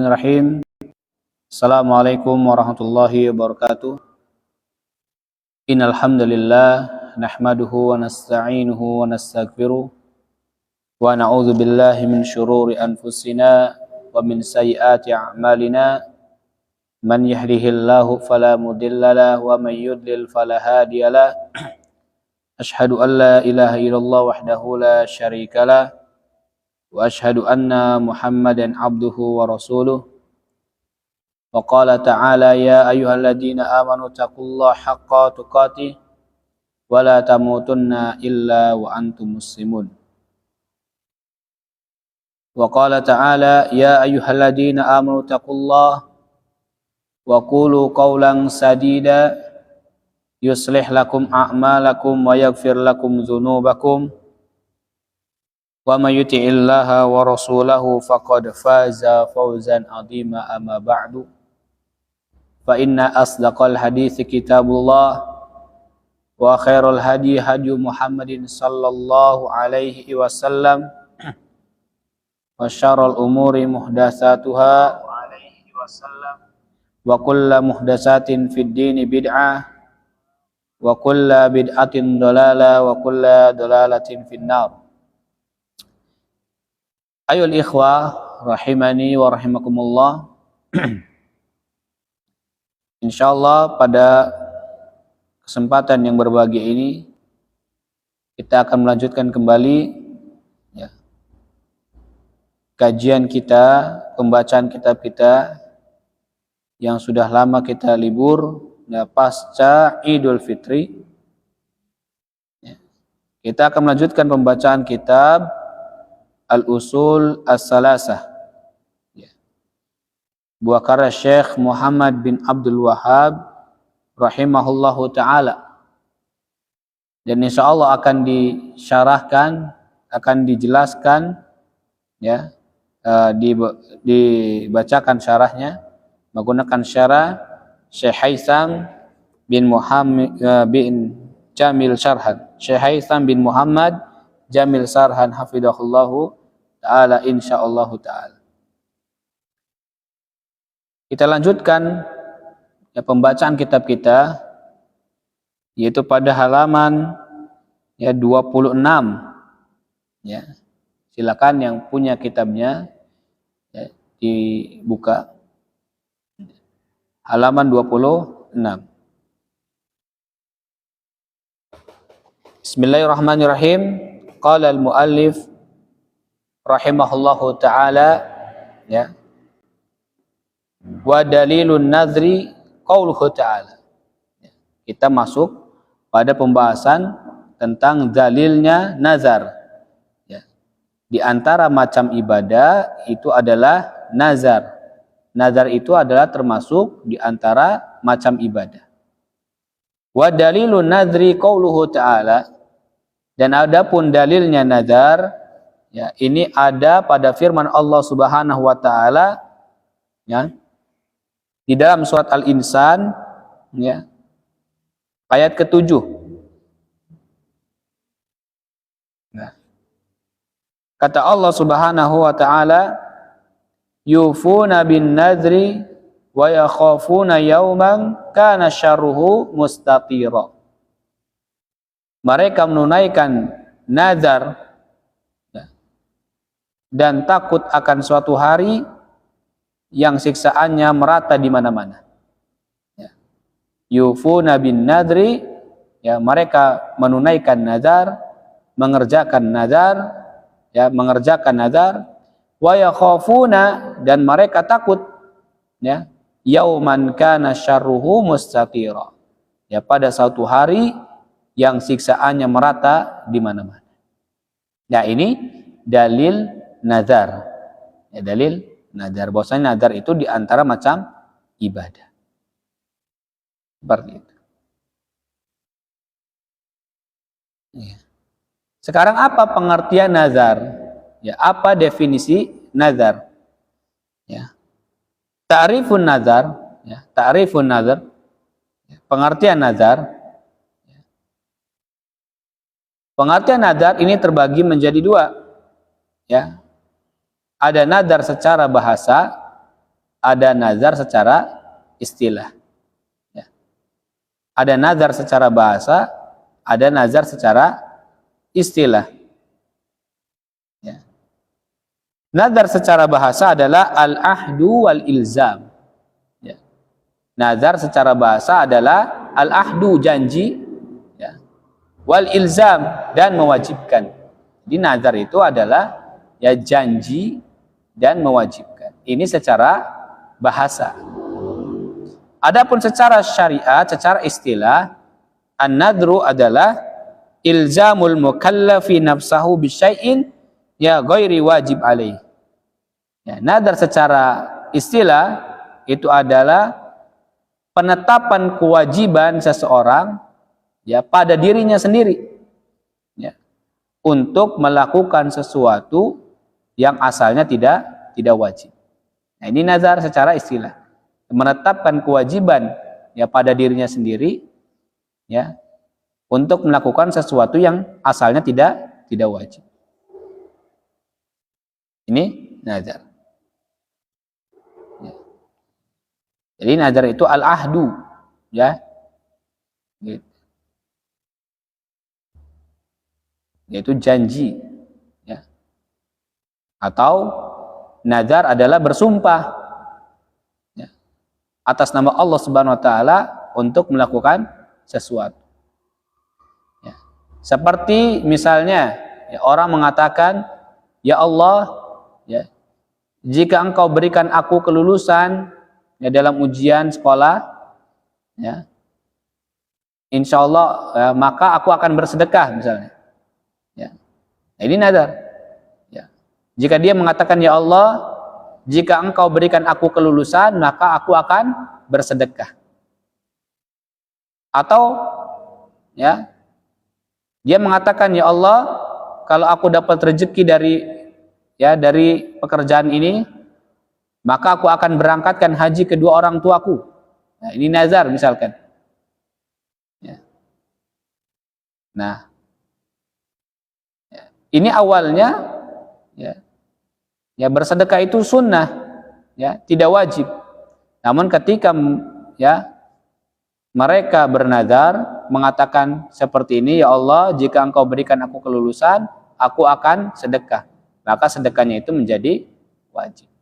Bismillahirrahmanirrahim. Assalamualaikum warahmatullahi wabarakatuh. Innal hamdalillah nahmaduhu wa nasta'inuhu wa nastaghfiruh wa na'udzu billahi min syururi anfusina wa min sayyiati a'malina. Man yahdihillahu fala mudhillalah wa man yudlil fala hadiyalah. Asyhadu an la ilaha illallah wahdahu la syarikalah wa asyhadu anna Muhammadan abduhu wa rasuluh. Wa qala ta'ala ya ayyuhalladzina amanu taqullaha haqqa tuqatih wa la tamutunna illa wa antum muslimun. Wa qala ta'ala ya ayyuhalladzina amanu taqullaha wa qulu qawlan sadida yuslih lakum a'malakum wa yaghfir lakum dzunubakum. Wa may yuti'illaha wa rasulahu faqad faza fawzan 'azima amma ba'du. Fa inna asdaqal hadithi kitabullah wa khairul hadi hadi Muhammadin sallallahu alaihi wasallam wa syarrul umuri muhdatsatuha wa kullu muhdatsatin fid dini bid'ah wa kullu bid'atin dhalalah wa kullu dhalalatin finnar. Ayol ikhwah rahimani wa rahimakumullah. Insyaallah pada kesempatan yang berbahagia ini kita akan melanjutkan kembali ya, kajian kita, pembacaan kitab kita yang sudah lama kita libur ya, pasca Idul Fitri ya. Kita akan melanjutkan pembacaan kitab Al-Usul As-Salasah ya. Buah karya Syekh Muhammad bin Abdul Wahhab rahimahullahu ta'ala. Dan insya Allah akan disyarahkan, akan dijelaskan ya, dibacakan syarahnya menggunakan syarah Syekh Haitham bin Muhammad bin Jamil Sarhan. Syekh Haitham bin Muhammad Jamil Sarhan hafidhahullahu ta'ala insyaallah ta'ala. Kita lanjutkan ya, pembacaan kitab kita yaitu pada halaman ya 26 ya. Silakan yang punya kitabnya ya, dibuka halaman 26. Bismillahirrahmanirrahim. Qala al-muallif rahimahullahu ta'ala ya, wa dalilun nadhri qauluhu ta'ala ya. Kita masuk pada pembahasan tentang dalilnya nazar ya. Di antara macam ibadah itu adalah nazar. Nazar itu adalah termasuk di antara macam ibadah. Wa dalilun nadhri qauluhu ta'ala, dan adapun dalilnya nazar ya, ini ada pada firman Allah Subhanahu wa taala ya, di dalam surat Al-Insan ya, ayat ke-7. Nah, kata Allah Subhanahu wa taala, yufuna bin nadri wa yakhafuna yawman kana syarruhu mustatira. Mereka menunaikan nazar dan takut akan suatu hari yang siksaannya merata di mana-mana. Ya. Yufuna bin nadri ya, mereka menunaikan nazar, mengerjakan nazar ya, mengerjakan nazar. Wa yakhafuna, dan mereka takut ya, yauman kana syarruhu mustatira ya, pada suatu hari yang siksaannya merata di mana-mana. Nah, ini dalil nazar ya, dalil nazar. Bahwasanya nazar itu di antara macam ibadah. Seperti itu. Ya. Sekarang apa pengertian nazar? Ya, apa definisi nazar? Ya. Ta'rifun nazar, ya, ta'rifun nazar. Ya, pengertian nazar. Ya. Pengertian nazar ini terbagi menjadi dua. Ya. Ada nazar secara bahasa ada nazar secara istilah. Ya. Ada nazar secara bahasa, ada nazar secara istilah. Ya. Nazar secara bahasa adalah al-ahdu wal ilzam. Ya. Nazar secara bahasa adalah al-ahdu, janji, ya, wal ilzam, dan mewajibkan. Jadi nazar itu adalah ya janji dan mewajibkan. Ini secara bahasa. Adapun secara syariat, secara istilah, an-nadru adalah ilzamul mukallafi nafsahu bisyai'in ya ghairi wajib alaih. Ya, nadar secara istilah itu adalah penetapan kewajiban seseorang ya pada dirinya sendiri, ya, untuk melakukan sesuatu yang asalnya tidak wajib. Nah, ini nazar secara istilah, menetapkan kewajiban ya pada dirinya sendiri, ya, untuk melakukan sesuatu yang asalnya tidak wajib. Ini nazar. Ya. Jadi nazar itu al-ahdu, ya, yaitu janji, ya. Atau nazar adalah bersumpah, ya, atas nama Allah Subhanahu wa taala untuk melakukan sesuatu. Ya. Seperti misalnya ya, orang mengatakan, ya Allah, ya, jika engkau berikan aku kelulusan ya, dalam ujian sekolah, ya, insya Allah ya, maka aku akan bersedekah misalnya. Ya. Nah, ini nazar. Jika dia mengatakan, ya Allah, jika engkau berikan aku kelulusan, maka aku akan bersedekah. Atau ya, dia mengatakan, ya Allah, kalau aku dapat rezeki dari pekerjaan ini, maka aku akan berangkatkan haji kedua orang tuaku. Nah, ini nazar misalkan. Ya. Nah, ya, ini awalnya ya bersedekah itu sunnah, ya, tidak wajib. Namun ketika ya mereka bernazar mengatakan seperti ini, ya Allah, jika engkau berikan aku kelulusan, aku akan sedekah, maka sedekahnya itu menjadi wajib.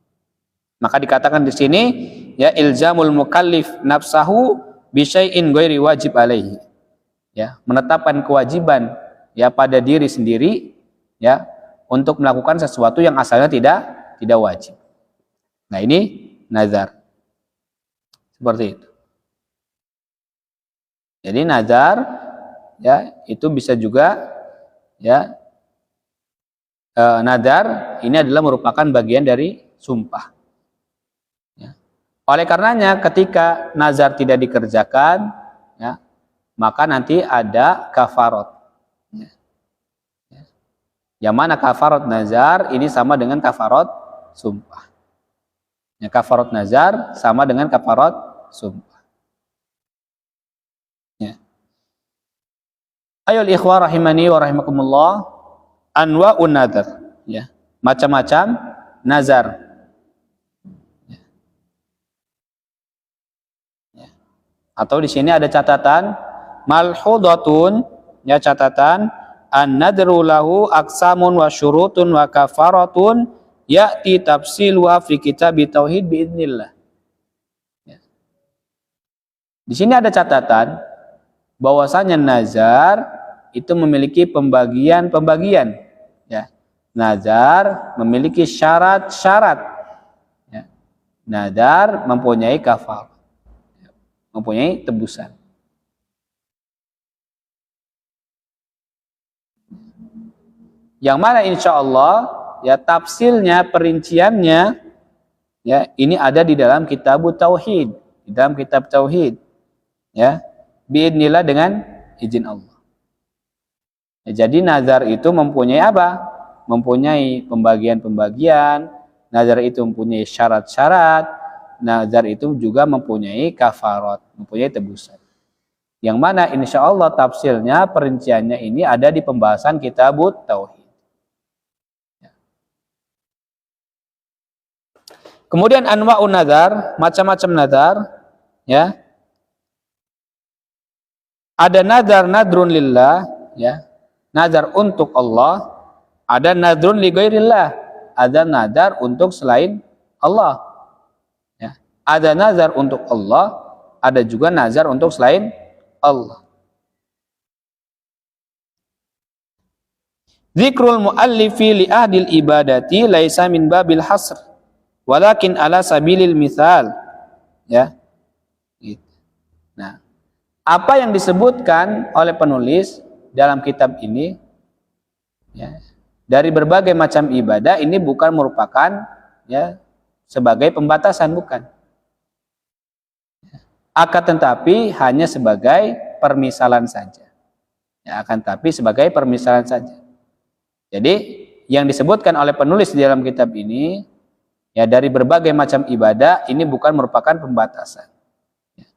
Maka dikatakan di sini ya ilzamul mukallif nafsahu bi syai'in ghairi wajib alaihi. Ya, menetapkan kewajiban ya pada diri sendiri, ya, untuk melakukan sesuatu yang asalnya tidak wajib. Nah, ini nazar. Seperti itu. Jadi nazar ya itu bisa juga ya nazar ini adalah merupakan bagian dari sumpah. Ya. Oleh karenanya ketika nazar tidak dikerjakan, ya, maka nanti ada kafarat. Yang mana kafarat nazar ini sama dengan kafarat sumpah. Ya, kafarat nazar sama dengan kafarat sumpah. Ya. Ayol ikhwah rahimani wa rahimakumullah, anwa'un nazar, ya, macam-macam nazar. Ya. Ya. Atau di sini ada catatan malhudatun, ya, catatan an-nadru lahu aqsamun wa syurutun wa kafaratun ya'ti tafsiluha fi kitab tauhid biidznillah. Ya. Di sini ada catatan bahwasanya nazar itu memiliki pembagian-pembagian, ya. Nazar memiliki syarat-syarat, ya. Nazar mempunyai kafarat, ya, mempunyai tebusan. Yang mana insya Allah ya tafsilnya, perinciannya ya ini ada di dalam kitab tauhid, di dalam kitab tauhid, ya, biidznillah, dengan izin Allah. Ya, jadi nazar itu mempunyai apa? Mempunyai pembagian-pembagian. Nazar itu mempunyai syarat-syarat. Nazar itu juga mempunyai kafarat, mempunyai tebusan. Yang mana insya Allah tafsilnya, perinciannya ini ada di pembahasan kitab tauhid. Kemudian anwa'un nadar, macam-macam nadar, ya. Ada nadar nadrun lillah, ya. Nadar untuk Allah, ada nadrun li ghairillah, ada nadar untuk selain Allah. Ya. Ada nazar untuk Allah, ada juga nazar untuk selain Allah. Zikrul muallifi li ahdil ibadati laisa min babil hasr walakin ala sabilil mithal. Ya. Gitu. Nah, apa yang disebutkan oleh penulis dalam kitab ini, ya, dari berbagai macam ibadah ini bukan merupakan, ya, sebagai pembatasan, bukan. Akan tetapi hanya sebagai permisalan saja. Ya, akan tetapi sebagai permisalan saja. Jadi yang disebutkan oleh penulis di dalam kitab ini, ya, dari berbagai macam ibadah ini bukan merupakan pembatasan. Ya.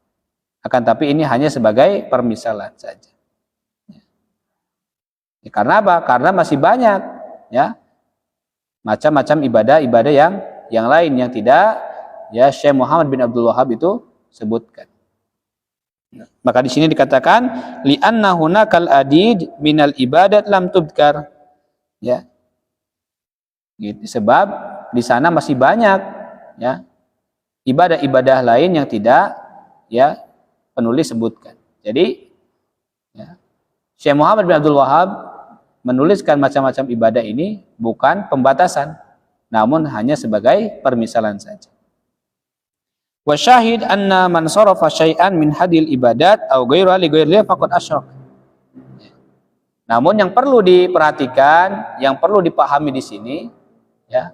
Akan tapi ini hanya sebagai permisalan saja. Ya, karena apa? Karena masih banyak, ya, macam-macam ibadah-ibadah yang lain yang tidak, ya, Syekh Muhammad bin Abdul Wahhab itu sebutkan. Maka di sini dikatakan li'anna hunakal adid minal ibadat lam tudkar. Ya, gitu. Sebab di sana masih banyak, ya, ibadah-ibadah lain yang tidak, ya, penulis sebutkan. Jadi, ya, Syekh Muhammad bin Abdul Wahhab menuliskan macam-macam ibadah ini bukan pembatasan, namun hanya sebagai permisalan saja. Wa syahid anna man sarafa syai'an min hadil ibadat aw ghairu li ghairihi faqad asyrak. Namun yang perlu diperhatikan, yang perlu dipahami di sini, ya,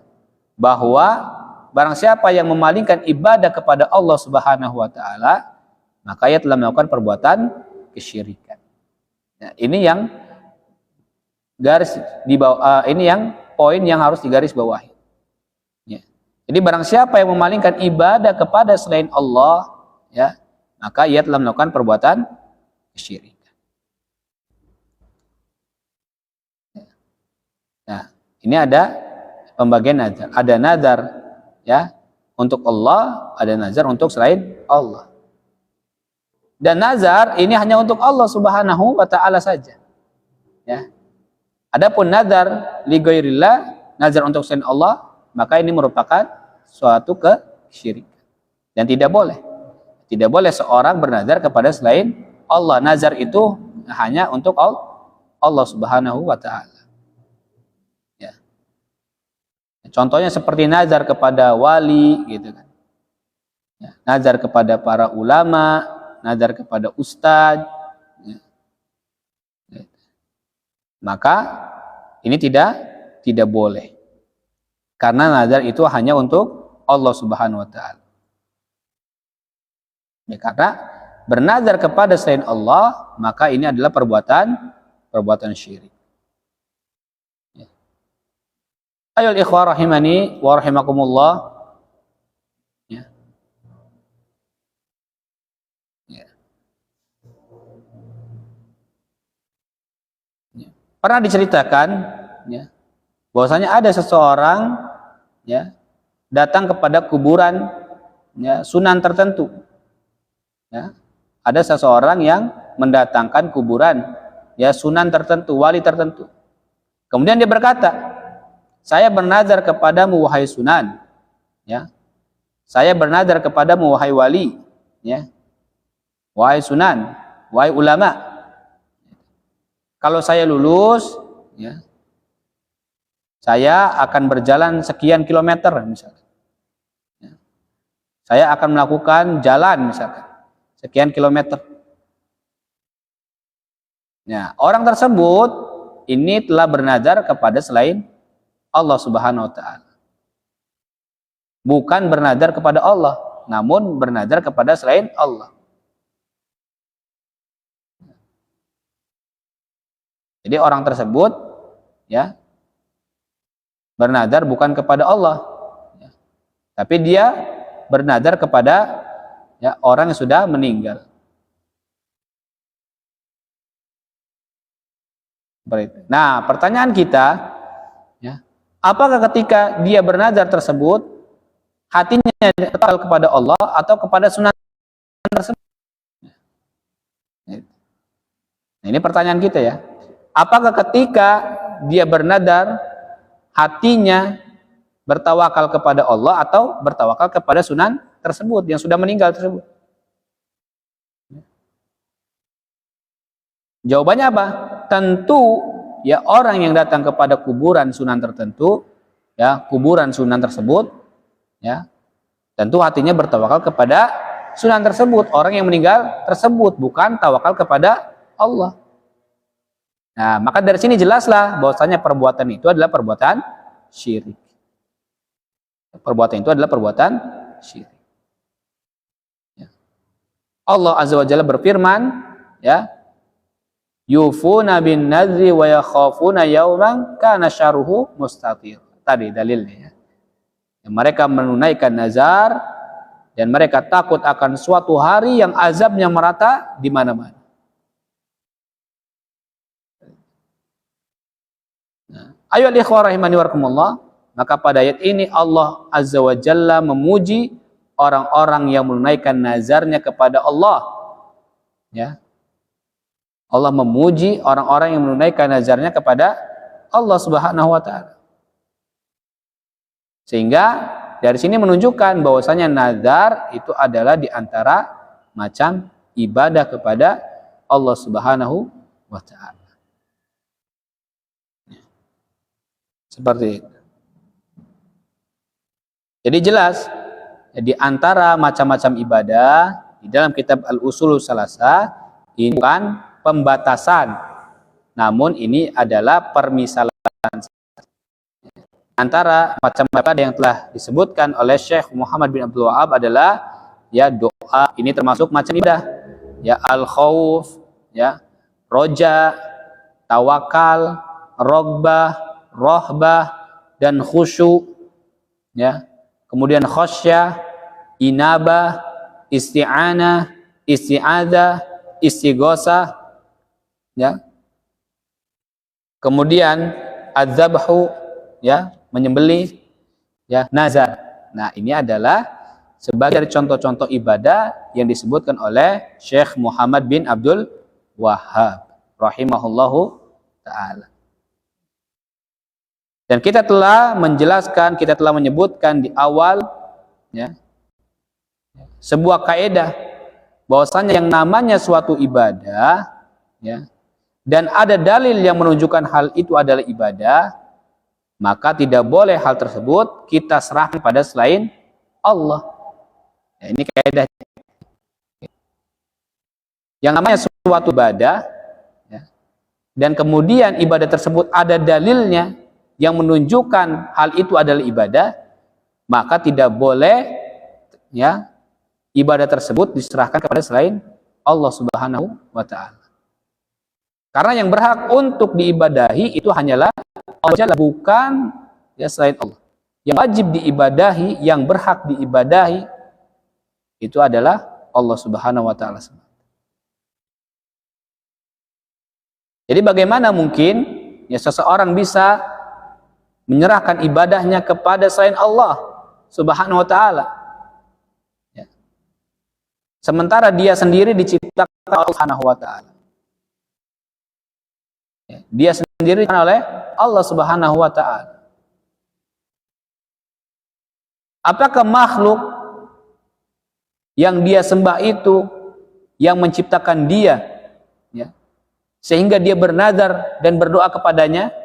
bahwa barang siapa yang memalingkan ibadah kepada Allah Subhanahu wa taala, maka ia telah melakukan perbuatan kesyirikan. Nah, ini yang garis di bawah, ini yang poin yang harus digaris bawahi. Ya. Jadi barang siapa yang memalingkan ibadah kepada selain Allah, ya, maka ia telah melakukan perbuatan kesyirikan. Nah, ini ada pembagian nazar. Ada nazar, ya, untuk Allah, ada nazar untuk selain Allah. Dan nazar ini hanya untuk Allah Subhanahu wa taala saja. Ya. Adapun nazar li ghairillah, nazar untuk selain Allah, maka ini merupakan suatu kesyirikan. Dan tidak boleh. Tidak boleh seorang bernazar kepada selain Allah. Nazar itu hanya untuk Allah Subhanahu wa taala. Contohnya seperti nazar kepada wali, gitu kan. Ya, nazar kepada para ulama, nazar kepada ustadz. Ya. Maka ini tidak boleh. Karena nazar itu hanya untuk Allah Subhanahu wa taala. Ya, karena bernazar kepada selain Allah, maka ini adalah perbuatan syirik. Ayol ikhwah rahimani wa rahimakumullah. Ya. Ya. Ya. Pernah diceritakan, ya, bahwasanya ada seseorang, ya, datang kepada kuburan, ya, sunan tertentu. Ya. Ada seseorang yang mendatangkan kuburan, ya, sunan tertentu, wali tertentu. Kemudian dia berkata, saya bernazar kepadamu wahai sunan, ya. Saya bernazar kepadamu wahai wali, ya. Wahai sunan, wahai ulama. Kalau saya lulus, ya, saya akan berjalan sekian kilometer misalkan. Ya. Saya akan melakukan jalan misalkan sekian kilometer. Nah, orang tersebut ini telah bernazar kepada selain Allah Subhanahu wa taala. Bukan bernazar kepada Allah, namun bernazar kepada selain Allah. Jadi orang tersebut, ya, bernazar bukan kepada Allah, ya, tapi dia bernazar kepada, ya, orang yang sudah meninggal. Nah, pertanyaan kita, ya, apakah ketika dia bernazar tersebut, hatinya bertawakal kepada Allah atau kepada sunnah tersebut? Nah, ini pertanyaan kita ya. Apakah ketika dia bernadar hatinya bertawakal kepada Allah atau bertawakal kepada sunan tersebut yang sudah meninggal tersebut? Jawabannya apa? Tentu ya orang yang datang kepada kuburan sunan tertentu, ya kuburan sunan tersebut, ya tentu hatinya bertawakal kepada sunan tersebut, orang yang meninggal tersebut, bukan tawakal kepada Allah. Nah, maka dari sini jelaslah bahwasanya perbuatan itu adalah perbuatan syirik. Perbuatan itu adalah perbuatan syirik. Ya. Allah Azza wa Jalla berfirman, ya, yufuna bin nadri wa yakhafuna yawman kana syarruhu mustatir. Tadi dalilnya ya. Mereka menunaikan nazar dan mereka takut akan suatu hari yang azabnya merata di mana-mana. Nah, ayo ikhwah rahimani warahmatullah, maka pada ayat ini Allah Azza wa Jalla memuji orang-orang yang menunaikan nazarnya kepada Allah. Ya. Allah memuji orang-orang yang menunaikan nazarnya kepada Allah Subhanahu wa taala. Sehingga dari sini menunjukkan bahwasanya nazar itu adalah di antara macam ibadah kepada Allah Subhanahu wa taala. Seperti itu. Jadi jelas di antara macam-macam ibadah di dalam kitab Al-Usul Salasah ini bukan pembatasan, namun ini adalah permisalan. Antara macam ibadah yang telah disebutkan oleh Syekh Muhammad bin Abdul Wahab adalah ya doa, ini termasuk macam ibadah, ya al-khauf, ya roja, tawakal, rogbah, rohbah, dan khusyuk, ya kemudian khosyah, inabah, isti'anah, isti'adzah, istighosah, ya kemudian adzabhu, ya menyembelih, ya nazar. Nah, ini adalah sebagai contoh-contoh ibadah yang disebutkan oleh Syekh Muhammad bin Abdul Wahhab rahimahullahu ta'ala. Dan kita telah menjelaskan, kita telah menyebutkan di awal, ya, sebuah kaidah bahwasanya yang namanya suatu ibadah, ya, dan ada dalil yang menunjukkan hal itu adalah ibadah, maka tidak boleh hal tersebut kita serahkan pada selain Allah. Ya, ini kaidah. Yang namanya suatu ibadah, ya, dan kemudian ibadah tersebut ada dalilnya yang menunjukkan hal itu adalah ibadah, maka tidak boleh ya ibadah tersebut diserahkan kepada selain Allah Subhanahu wa taala. Karena yang berhak untuk diibadahi itu hanyalah Allah, bukan ya selain Allah. Yang wajib diibadahi, yang berhak diibadahi itu adalah Allah Subhanahu wa taala. Jadi bagaimana mungkin ya seseorang bisa menyerahkan ibadahnya kepada selain Allah Subhanahu wa taala, ya, sementara dia sendiri diciptakan oleh Allah Subhanahu wa taala, ya, dia sendiri diciptakan oleh Allah Subhanahu wa taala. Apakah makhluk yang dia sembah itu yang menciptakan dia, ya, sehingga dia bernazar dan berdoa kepadanya?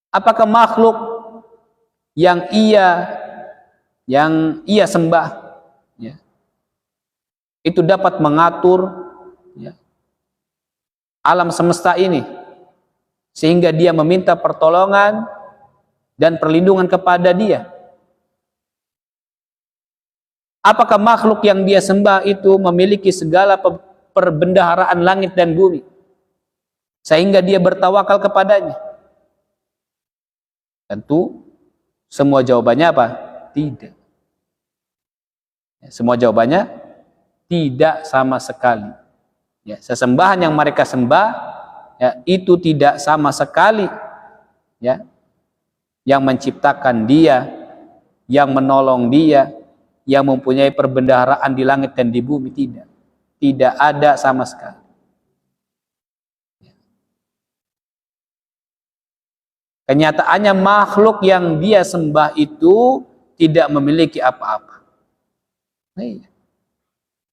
Apakah makhluk yang ia sembah, ya, itu dapat mengatur, ya, alam semesta ini sehingga dia meminta pertolongan dan perlindungan kepada dia? Apakah makhluk yang dia sembah itu memiliki segala perbendaharaan langit dan bumi sehingga dia bertawakal kepadanya? Tentu semua jawabannya apa? Tidak. Semua jawabannya tidak sama sekali. Ya, sesembahan yang mereka sembah, ya, itu tidak sama sekali, ya, yang menciptakan dia, yang menolong dia, yang mempunyai perbendaharaan di langit dan di bumi. Tidak ada sama sekali. Kenyataannya makhluk yang dia sembah itu tidak memiliki apa-apa.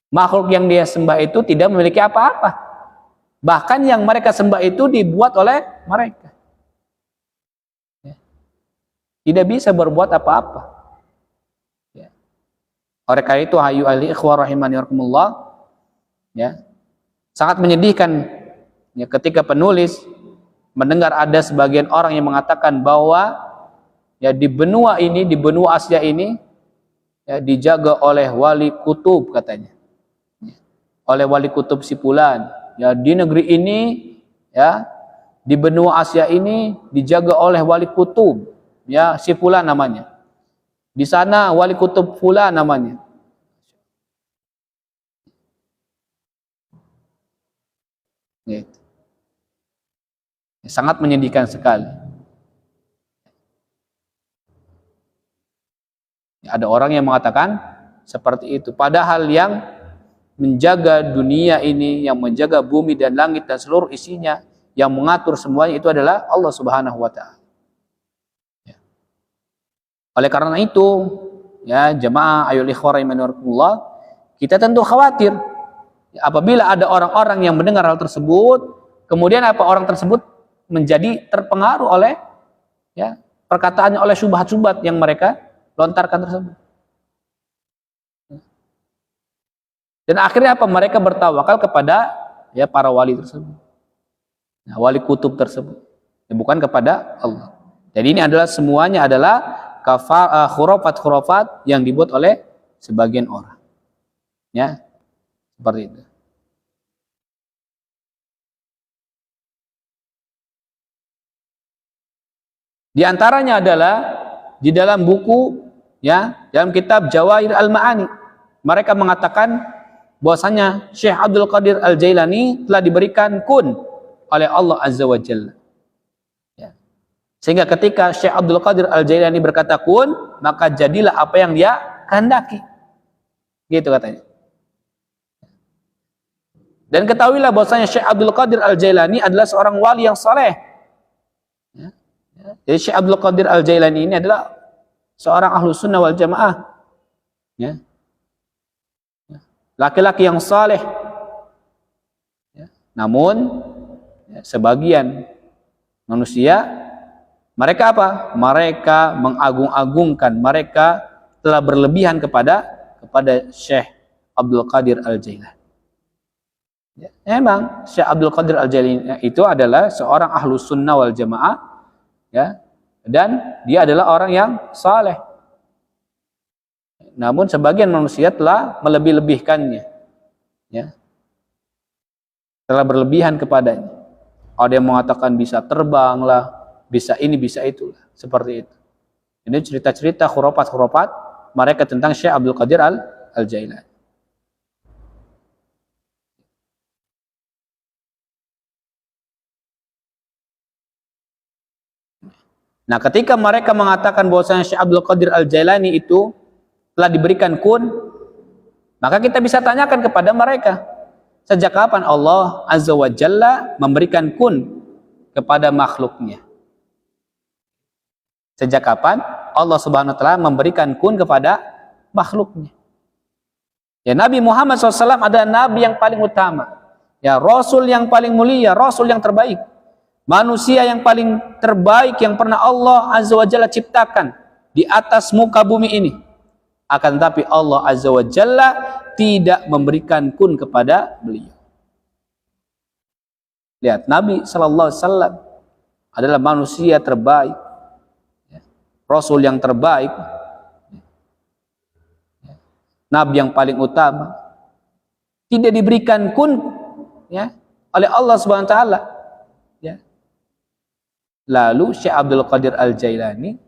Makhluk yang dia sembah itu tidak memiliki apa-apa. Bahkan yang mereka sembah itu dibuat oleh mereka. Tidak bisa berbuat apa-apa. Oleh karena itu, hayu ahli ikhwah rahimani warahmatullah, sangat menyedihkan ketika penulis mendengar ada sebagian orang yang mengatakan bahwa di benua ini, di benua Asia ini dijaga oleh wali kutub, katanya. Oleh wali kutub si fulan. Di negeri ini, di benua Asia ini dijaga oleh wali kutub, si fulan namanya. Di sana wali kutub fulan namanya. Gitu. Sangat menyedihkan sekali. Ada orang yang mengatakan seperti itu. Padahal yang menjaga dunia ini, yang menjaga bumi dan langit dan seluruh isinya, yang mengatur semuanya itu adalah Allah Subhanahu wa Ta'ala. Oleh karena itu, jemaah ayol ikhwah rahimankumullah, kita tentu khawatir apabila ada orang-orang yang mendengar hal tersebut, kemudian orang tersebut menjadi terpengaruh oleh perkataannya, oleh syubhat-syubhat yang mereka lontarkan tersebut. Dan akhirnya mereka bertawakal kepada para wali tersebut, wali kutub tersebut, bukan kepada Allah. Jadi ini adalah semuanya adalah khurafat-khurafat yang dibuat oleh sebagian orang. Seperti itu. Di antaranya adalah di dalam buku, dalam kitab Jawahir Al-Ma'ani, mereka mengatakan bahwasanya Syekh Abdul Qadir Al-Jailani telah diberikan kun oleh Allah Azza wa Jalla. Sehingga ketika Syekh Abdul Qadir Al-Jailani berkata kun, maka jadilah apa yang dia kehendaki. Gitu katanya. Dan ketahuilah bahwasanya Syekh Abdul Qadir Al-Jailani adalah seorang wali yang saleh. Jadi Syekh Abdul Qadir Al-Jailani ini adalah seorang ahlu sunnah wal jamaah. Laki-laki yang saleh. Namun sebagian manusia, mereka apa? Mereka mengagung-agungkan, mereka telah berlebihan kepada Syekh Abdul Qadir Al-Jailani. Memang Syekh Abdul Qadir Al-Jailani itu adalah seorang ahlu sunnah wal jamaah, dan dia adalah orang yang saleh. Namun sebagian manusia telah melebih-lebihkannya, telah berlebihan kepadanya. Ada yang mengatakan bisa terbang lah, bisa ini, bisa itu, seperti itu. Ini cerita-cerita khurafat-khurafat mereka tentang Syekh Abdul Qadir Al-Jailani. Nah, ketika mereka mengatakan bahwasanya Syekh Abdul Qadir Al-Jailani itu telah diberikan kun, maka kita bisa tanyakan kepada mereka, sejak kapan Allah Azza wa Jalla memberikan kun kepada makhluknya? Sejak kapan Allah Subhanahu wa Ta'ala memberikan kun kepada makhluknya? Nabi Muhammad SAW adalah nabi yang paling utama, rasul yang paling mulia, rasul yang terbaik, manusia yang paling terbaik yang pernah Allah Azza wa Jalla ciptakan di atas muka bumi ini. Akan tetapi Allah Azza wa Jalla tidak memberikan kun kepada beliau. Lihat, Nabi Sallallahu Alaihi Wasallam adalah manusia terbaik, rasul yang terbaik, nabi yang paling utama, tidak diberikan kun oleh Allah Subhanahu wa Ta'ala. Lalu Syekh Abdul Qadir Al-Jailani,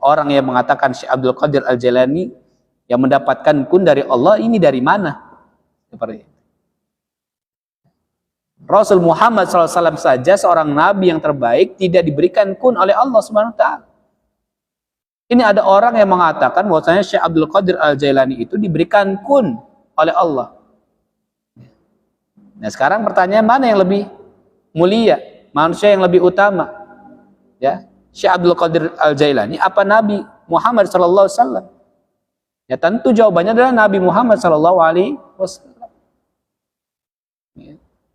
orang yang mengatakan Syekh Abdul Qadir Al-Jailani yang mendapatkan kun dari Allah, ini dari mana? Seperti itu. Rasul Muhammad SAW saja seorang nabi yang terbaik tidak diberikan kun oleh Allah Subhanahu wa Ta'ala. Ini ada orang yang mengatakan bahwasanya Syekh Abdul Qadir Al-Jailani itu diberikan kun oleh Allah. Nah, sekarang pertanyaan, mana yang lebih mulia, manusia yang lebih utama? Ya, Syekh Abdul Qadir Al-Jailani apa Nabi Muhammad sallallahu alaihi wasallam? Ya, tentu jawabannya adalah Nabi Muhammad sallallahu alaihi wasallam.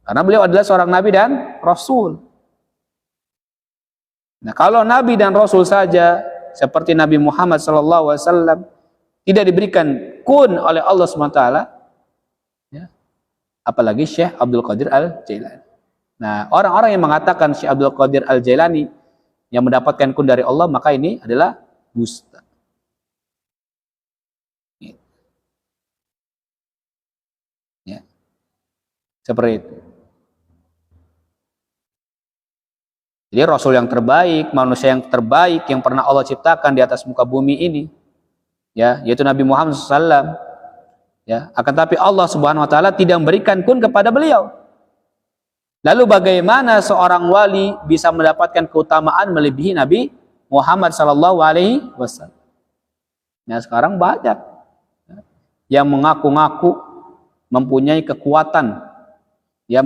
Karena beliau adalah seorang nabi dan rasul. Nah, kalau nabi dan rasul saja seperti Nabi Muhammad sallallahu alaihi wasallam tidak diberikan kun oleh Allah SWT, ya, apalagi Syekh Abdul Qadir Al-Jailani. Nah, orang-orang yang mengatakan Syekh Abdul Qadir Al-Jailani yang mendapatkan kun dari Allah, maka ini adalah dusta. Ya. Seperti itu. Jadi Rasul yang terbaik, manusia yang terbaik yang pernah Allah ciptakan di atas muka bumi ini, ya, yaitu Nabi Muhammad SAW. Ya, akan tapi Allah Subhanahu Wa Taala tidak memberikan kun kepada beliau. Lalu bagaimana seorang wali bisa mendapatkan keutamaan melebihi Nabi Muhammad Sallallahu Alaihi Wasallam? Nah, sekarang banyak yang mengaku-ngaku mempunyai kekuatan, ya,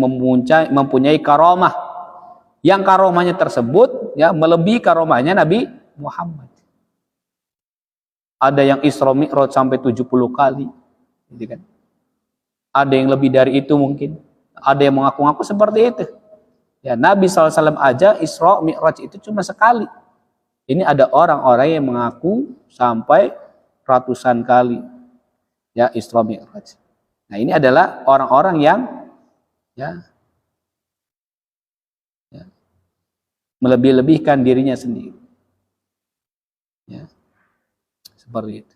mempunyai karomah, yang karomahnya tersebut, ya, melebihi karomahnya Nabi Muhammad. Ada yang Isra Mi'raj sampai 70 kali, gitu kan? Ada yang lebih dari itu mungkin. Ada yang mengaku-ngaku seperti itu. Ya, Nabi SAW aja Isra Mi'raj itu cuma sekali. Ini ada orang-orang yang mengaku sampai ratusan kali, ya, Isra Mi'raj. Nah, ini adalah orang-orang yang, ya, melebih-lebihkan dirinya sendiri. Ya, seperti itu.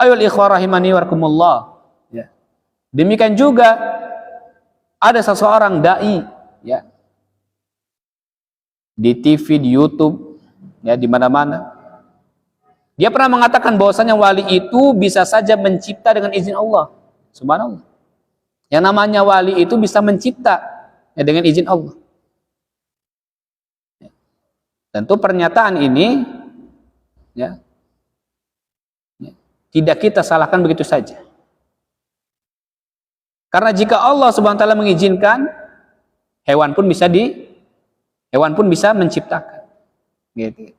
Ayol ikhwah rahimani warahmatullah. Ya. Demikian juga ada seseorang dai, ya, di TV, di YouTube, ya, di mana-mana. Dia pernah mengatakan bahwasanya wali itu bisa saja mencipta dengan izin Allah. Subhanallah. Yang namanya wali itu bisa mencipta, ya, dengan izin Allah. Tentu pernyataan ini, ya, tidak kita salahkan begitu saja. Karena jika Allah Subhanahu wa taala mengizinkan, hewan pun bisa menciptakan. Gitu.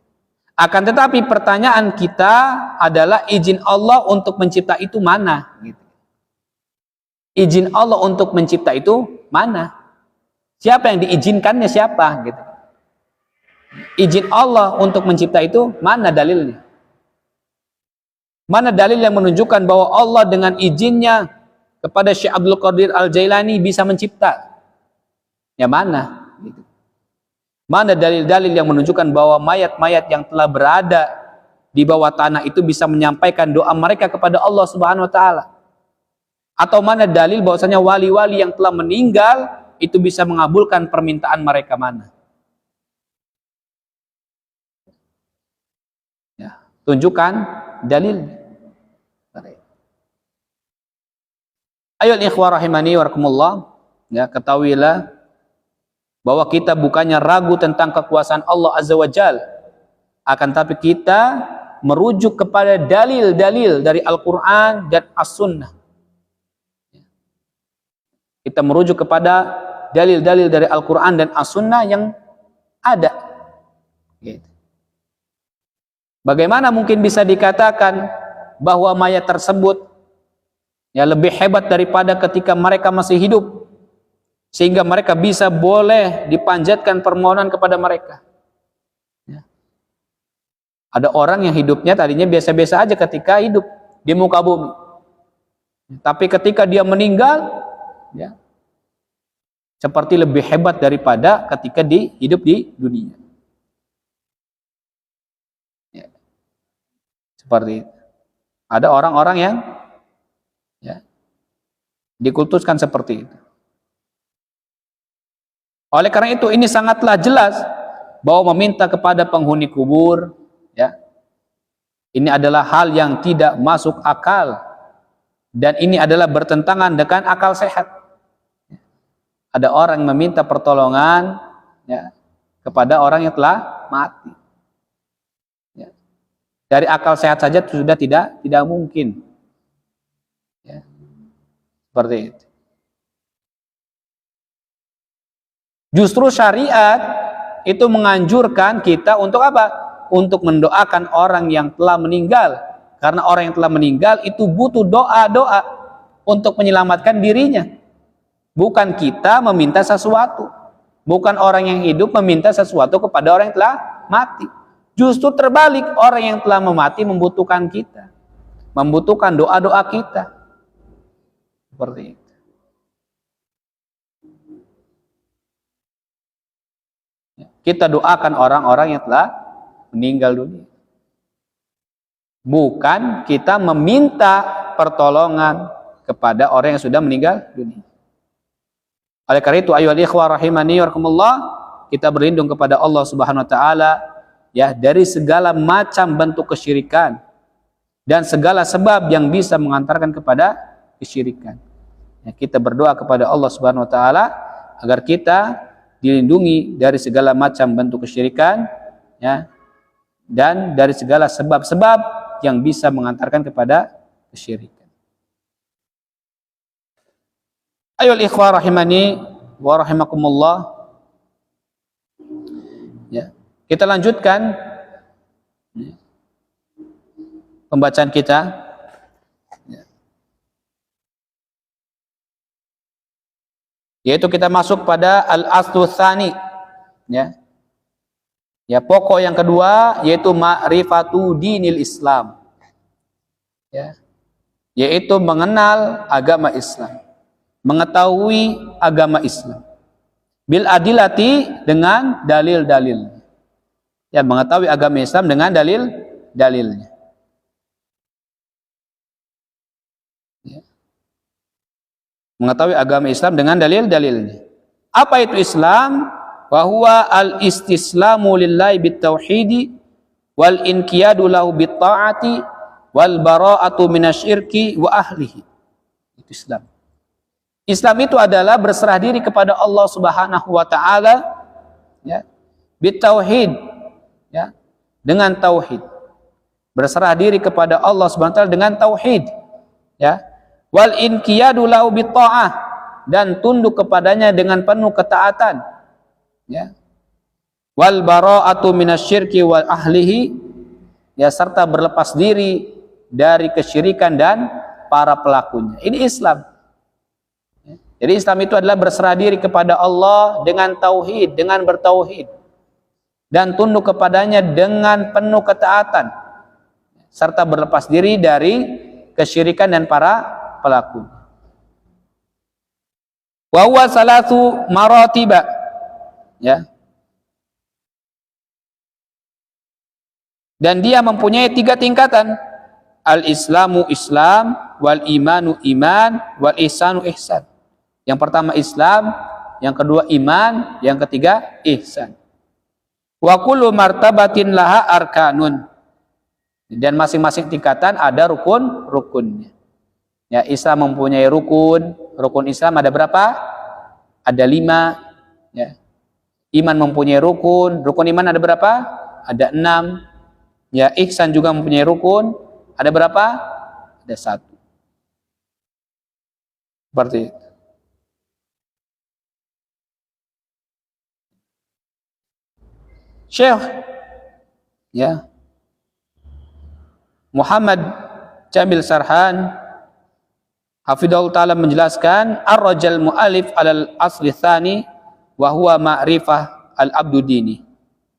Akan tetapi pertanyaan kita adalah izin Allah untuk mencipta itu mana? Gitu. Izin Allah untuk mencipta itu mana? Siapa yang diizinkannya siapa? Gitu. Izin Allah untuk mencipta itu mana dalilnya? Mana dalil yang menunjukkan bahwa Allah dengan izinnya kepada Syekh Abdul Qadir Al-Jailani bisa mencipta? Ya, mana? Gitu. Mana dalil-dalil yang menunjukkan bahwa mayat-mayat yang telah berada di bawah tanah itu bisa menyampaikan doa mereka kepada Allah Subhanahu wa taala? Atau mana dalil bahwasanya wali-wali yang telah meninggal itu bisa mengabulkan permintaan mereka? Mana? Ya, tunjukkan dalil. Ayo ikhwah rahimani warahmatullah, ya, ketahuilah bahwa kita bukannya ragu tentang kekuasaan Allah Azza wa Jal, akan tapi kita merujuk kepada dalil-dalil dari Al-Quran dan As-Sunnah. Kita merujuk kepada dalil-dalil dari Al-Quran dan As-Sunnah yang ada. Gitu. Bagaimana mungkin bisa dikatakan bahwa mayat tersebut, ya, lebih hebat daripada ketika mereka masih hidup, sehingga mereka bisa boleh dipanjatkan permohonan kepada mereka? Ya. Ada orang yang hidupnya tadinya biasa-biasa aja ketika hidup di muka bumi, tapi ketika dia meninggal, ya, seperti lebih hebat daripada ketika hidup di dunia. Ya. Seperti itu. Ada orang-orang yang, ya, dikultuskan seperti itu. Oleh karena itu ini sangatlah jelas bahwa meminta kepada penghuni kubur, ya, ini adalah hal yang tidak masuk akal, dan ini adalah bertentangan dengan akal sehat. Ada orang yang meminta pertolongan, ya, kepada orang yang telah mati. Ya. Dari akal sehat saja sudah tidak mungkin. Ya. Seperti itu. Justru syariat itu menganjurkan kita untuk apa? Untuk mendoakan orang yang telah meninggal. Karena orang yang telah meninggal itu butuh doa-doa untuk menyelamatkan dirinya. Bukan kita meminta sesuatu. Bukan orang yang hidup meminta sesuatu kepada orang yang telah mati. Justru terbalik, orang yang telah mati membutuhkan kita. Membutuhkan doa-doa kita. Seperti itu. Kita doakan orang-orang yang telah meninggal dunia. Bukan kita meminta pertolongan kepada orang yang sudah meninggal dunia. Oleh karena itu, ayyuhal ikhwah rahimani warahmatullah, kita berlindung kepada Allah Subhanahu wa taala ya dari segala macam bentuk kesyirikan dan segala sebab yang bisa mengantarkan kepada kesyirikan. Ya, kita berdoa kepada Allah Subhanahu wa taala agar kita dilindungi dari segala macam bentuk kesyirikan ya, dan dari segala sebab-sebab yang bisa mengantarkan kepada kesyirikan. Ayo ikhwah rahimani wa rahimakumullah. Ya, kita lanjutkan pembacaan kita. Ya. Yaitu kita masuk pada al-aslu tsani, ya. Ya, pokok yang kedua yaitu ma'rifatu dinil Islam. Ya. Yaitu mengenal agama Islam. Mengetahui agama Islam. Bil adilati dengan dalil-dalil. Ya, mengetahui agama Islam dengan dalil-dalilnya. Ya. Mengetahui agama Islam dengan dalil-dalilnya. Apa itu Islam? Wa huwa al-istislamu lillahi bitauhidi wal inqiyadu lahu bitta'ati wal bara'atu minasyirki wa ahlihi. Itu Islam. Islam itu adalah berserah diri kepada Allah Subhanahu wa taala ya, bitauhid ya, dengan tauhid. Berserah diri kepada Allah Subhanahu wa taala dengan tauhid ya. Wal inqiyadu lahu bitta'ah, dan tunduk kepadanya dengan penuh ketaatan ya. Wal bara'atu minasyirki wa ahlihi, ya, serta berlepas diri dari kesyirikan dan para pelakunya. Ini Islam. Jadi Islam itu adalah berserah diri kepada Allah dengan tauhid, dengan bertauhid, dan tunduk kepadanya dengan penuh ketaatan, serta berlepas diri dari kesyirikan dan para pelaku. Wa huwa salatu maratiba, ya. Dan dia mempunyai 3 tingkatan. Al-Islamu Islam, wal imanu iman, wal ihsanu ihsan. Yang pertama Islam, yang kedua iman, yang ketiga ihsan. Wa kullu martabatin laha arkanun. Dan masing-masing tingkatan ada rukun-rukunnya. Ya, Islam mempunyai rukun. Rukun Islam ada berapa? Ada 5. Ya. Iman mempunyai rukun. Rukun iman ada berapa? Ada 6. Ya, ihsan juga mempunyai rukun. Ada berapa? Ada 1. Seperti itu. Syekh ya Muhammad Jamil Sarhan hafidhahullah ta'ala menjelaskan ar-rajal mu'alif alal asli tsani wa huwa ma'rifah al-abdu dini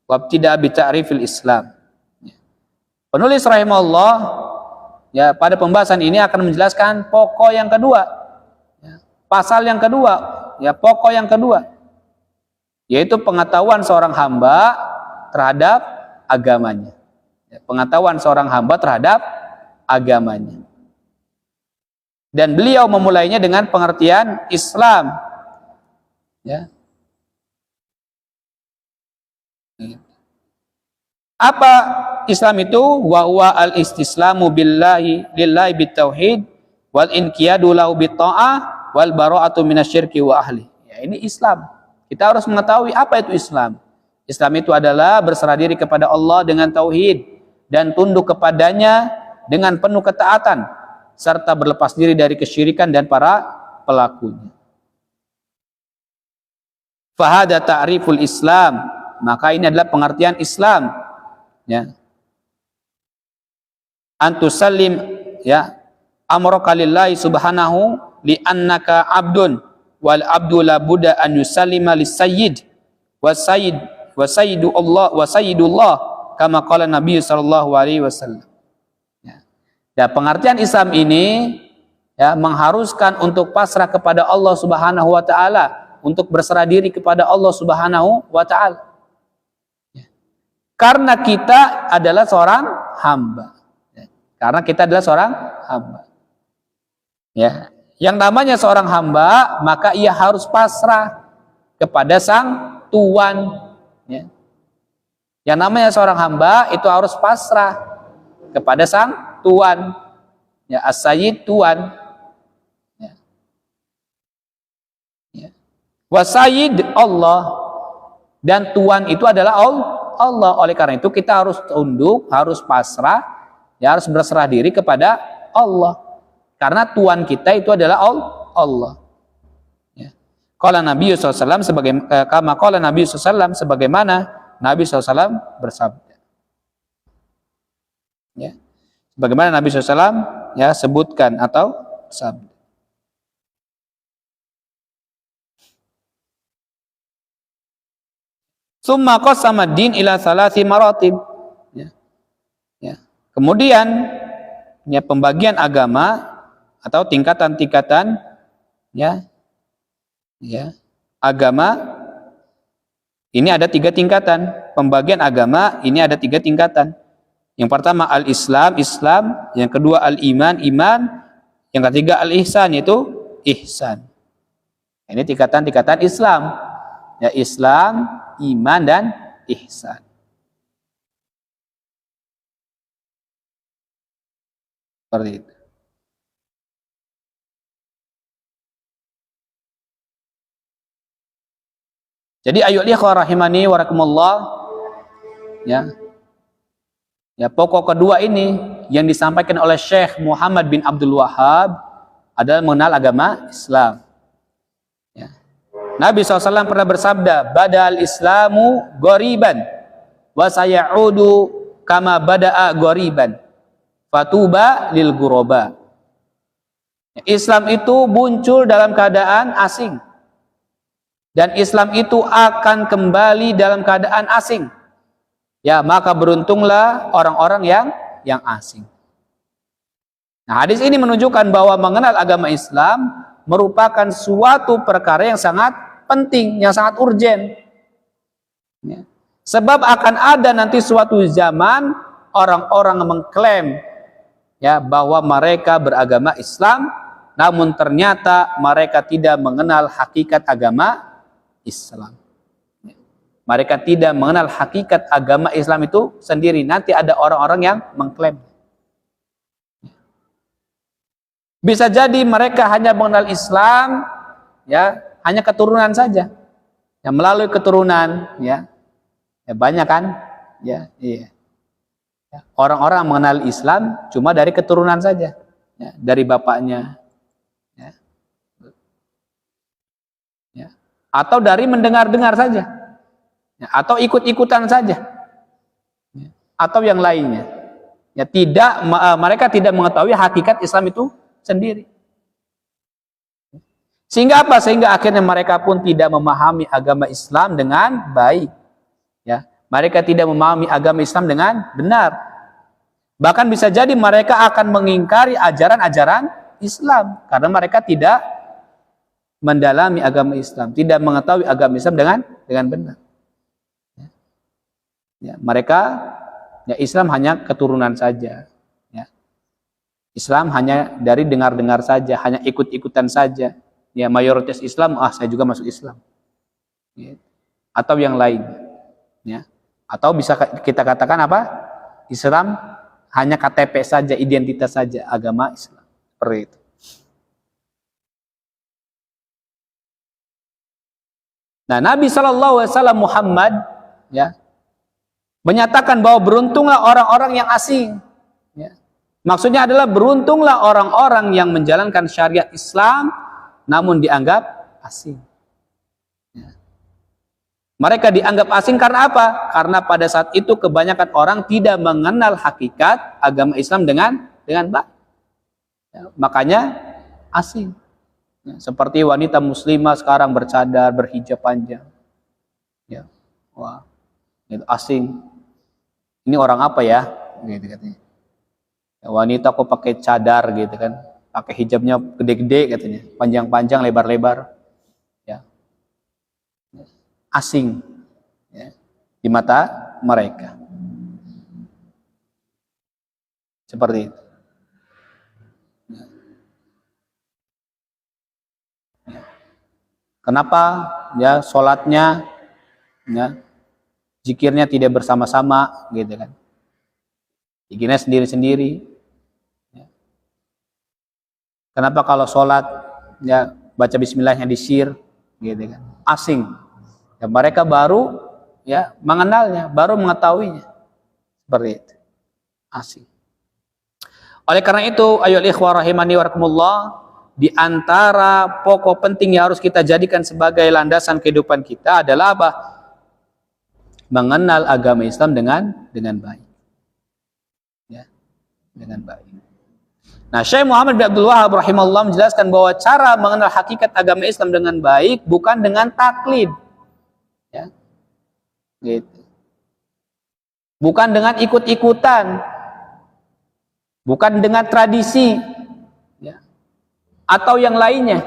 wa ibtida' bi ta'rifil Islam. Penulis rahimahullah ya pada pembahasan ini akan menjelaskan pokok yang kedua ya, pasal yang kedua ya, pokok yang kedua yaitu pengetahuan seorang hamba terhadap agamanya. Pengetahuan seorang hamba terhadap agamanya. Dan beliau memulainya dengan pengertian Islam. Ya. Apa Islam itu? Wa huwa al-istislamu billahi lillahi bitauhid wal inqiyadu lahu bitta'ah wal bara'atu minasyirki wa ahli. Ya, ini Islam. Kita harus mengetahui apa itu Islam. Islam itu adalah berserah diri kepada Allah dengan tauhid dan tunduk kepadanya dengan penuh ketaatan serta berlepas diri dari kesyirikan dan para pelakunya. Fahada ta'riful Islam, maka ini adalah pengertian Islam, ya. Antusallim, ya, amraka lillahi subhanahu li annaka abdun wal abdu la budda an yusallima lis sayyid wa sayyidu Allah wa sayyidullah kama qala Nabi sallallahu alaihi wasallam. Ya. Dan pengertian Islam ini, ya, mengharuskan untuk pasrah kepada Allah Subhanahu wa taala, untuk berserah diri kepada Allah Subhanahu wa taala. Ya. Karena kita adalah seorang hamba. Ya. Karena kita adalah seorang hamba. Ya. Yang namanya seorang hamba, maka ia harus pasrah kepada sang tuan. Ya. Yang namanya seorang hamba itu harus pasrah kepada sang tuan. Ya, as-sayyid, tuan. Wasayyid Allah, dan Tuhan itu adalah Allah. Oleh karena itu kita harus tunduk, harus pasrah, ya, harus berserah diri kepada Allah. Karena Tuhan kita itu adalah Allah. Ya. Qala Nabi SAW sebagaimana Nabi SAW bersabda. Ya. Sebagaimana Nabi SAW, ya, sebutkan atau sabda. Summa qasama din ila salasi maratib. Ya. Ya. Kemudian, ya, pembagian agama atau tingkatan-tingkatan, ya, ya, agama ini ada 3 tingkatan. Pembagian agama ini ada 3 tingkatan. Yang pertama al-Islam, Islam. Yang kedua al-Iman, iman. Yang ketiga al-Ihsan, yaitu ihsan. Ini tingkatan-tingkatan Islam. Ya, Islam, iman, dan ihsan. Seperti itu. Jadi ayyuhal ikhwah rahimani wa rahimakumullah, ya. Ya, pokok kedua ini yang disampaikan oleh Syekh Muhammad bin Abdul Wahhab adalah mengenal agama Islam. Ya. Nabi SAW pernah bersabda, badal islamu ghoriban wa sayaudu kama bada'a ghoriban fatuba lil ghuraba. Islam itu muncul dalam keadaan asing, dan Islam itu akan kembali dalam keadaan asing. Ya, maka beruntunglah orang-orang yang asing. Nah, hadis ini menunjukkan bahwa mengenal agama Islam merupakan suatu perkara yang sangat penting, yang sangat urgen. Ya. Sebab akan ada nanti suatu zaman orang-orang mengklaim, ya, bahwa mereka beragama Islam, namun ternyata mereka tidak mengenal hakikat agama Islam. Mereka tidak mengenal hakikat agama Islam itu sendiri. Nanti ada orang-orang yang mengklaim. Bisa jadi mereka hanya mengenal Islam, ya, hanya keturunan saja. Ya, melalui keturunan, ya. Ya, banyak kan? Ya, iya. Orang-orang mengenal Islam cuma dari keturunan saja, ya, dari bapaknya, ya. Ya. Atau dari mendengar-dengar saja, ya, atau ikut-ikutan saja, ya, atau yang lainnya. Ya, mereka tidak mengetahui hakikat Islam itu sendiri. Sehingga apa? Sehingga akhirnya mereka pun tidak memahami agama Islam dengan baik. Ya, mereka tidak memahami agama Islam dengan benar. Bahkan bisa jadi mereka akan mengingkari ajaran-ajaran Islam karena mereka tidak mendalami agama Islam, tidak mengetahui agama Islam dengan benar. Ya, mereka, ya, Islam hanya keturunan saja. Ya. Islam hanya dari dengar-dengar saja, hanya ikut-ikutan saja. Ya, mayoritas Islam, saya juga masuk Islam. Ya. Atau yang lain. Ya. Atau bisa kita katakan apa? Islam hanya KTP saja, identitas saja agama Islam. Seperti itu. Nah, Nabi SAW Muhammad, ya, menyatakan bahwa beruntunglah orang-orang yang asing. Ya. Maksudnya adalah beruntunglah orang-orang yang menjalankan syariat Islam namun dianggap asing. Ya. Mereka dianggap asing karena apa? Karena pada saat itu kebanyakan orang tidak mengenal hakikat agama Islam dengan baik. Ya, makanya asing. Ya, seperti wanita muslimah sekarang bercadar, berhijab panjang. Ya. Wah, itu asing. Ini orang apa ya? Gitu katanya. Ya, wanita kok pakai cadar gitu kan? Pakai hijabnya gede-gede katanya, panjang-panjang, lebar-lebar. Ya. Asing. Ya. Di mata mereka. Seperti itu. Kenapa ya sholatnya ya zikirnya tidak bersama-sama gitu kan? Zikirnya sendiri-sendiri. Ya. Kenapa kalau sholat ya baca bismillahnya disir gitu kan? Asing. Ya, mereka baru ya mengenalnya, baru mengetahuinya. Seperti itu. Asing. Oleh karena itu, ayyuhal ikhwah rahimani wa rahimakumullah, di antara pokok penting yang harus kita jadikan sebagai landasan kehidupan kita adalah apa? Mengenal agama Islam dengan baik. Ya, dengan baik. Nah, Syekh Muhammad bin Abdul Wahhab rahimahullah menjelaskan bahwa cara mengenal hakikat agama Islam dengan baik bukan dengan taklid. Ya. Gitu. Bukan dengan ikut-ikutan. Bukan dengan tradisi. Atau yang lainnya.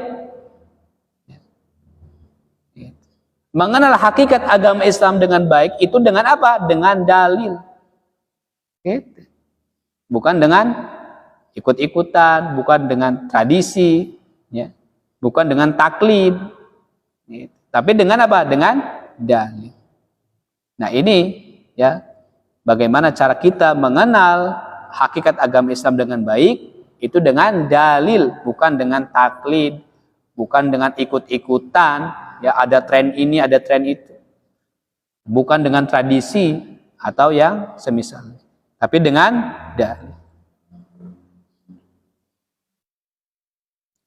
Mengenal hakikat agama Islam dengan baik itu dengan apa? Dengan dalil. Bukan dengan ikut-ikutan, bukan dengan tradisi, ya. Bukan dengan taklid. Tapi dengan apa? Dengan dalil. Nah, ini ya, bagaimana cara kita mengenal hakikat agama Islam dengan baik? Itu dengan dalil, bukan dengan taklid, bukan dengan ikut-ikutan, ya ada tren ini, ada tren itu. Bukan dengan tradisi atau yang semisal. Tapi dengan dalil.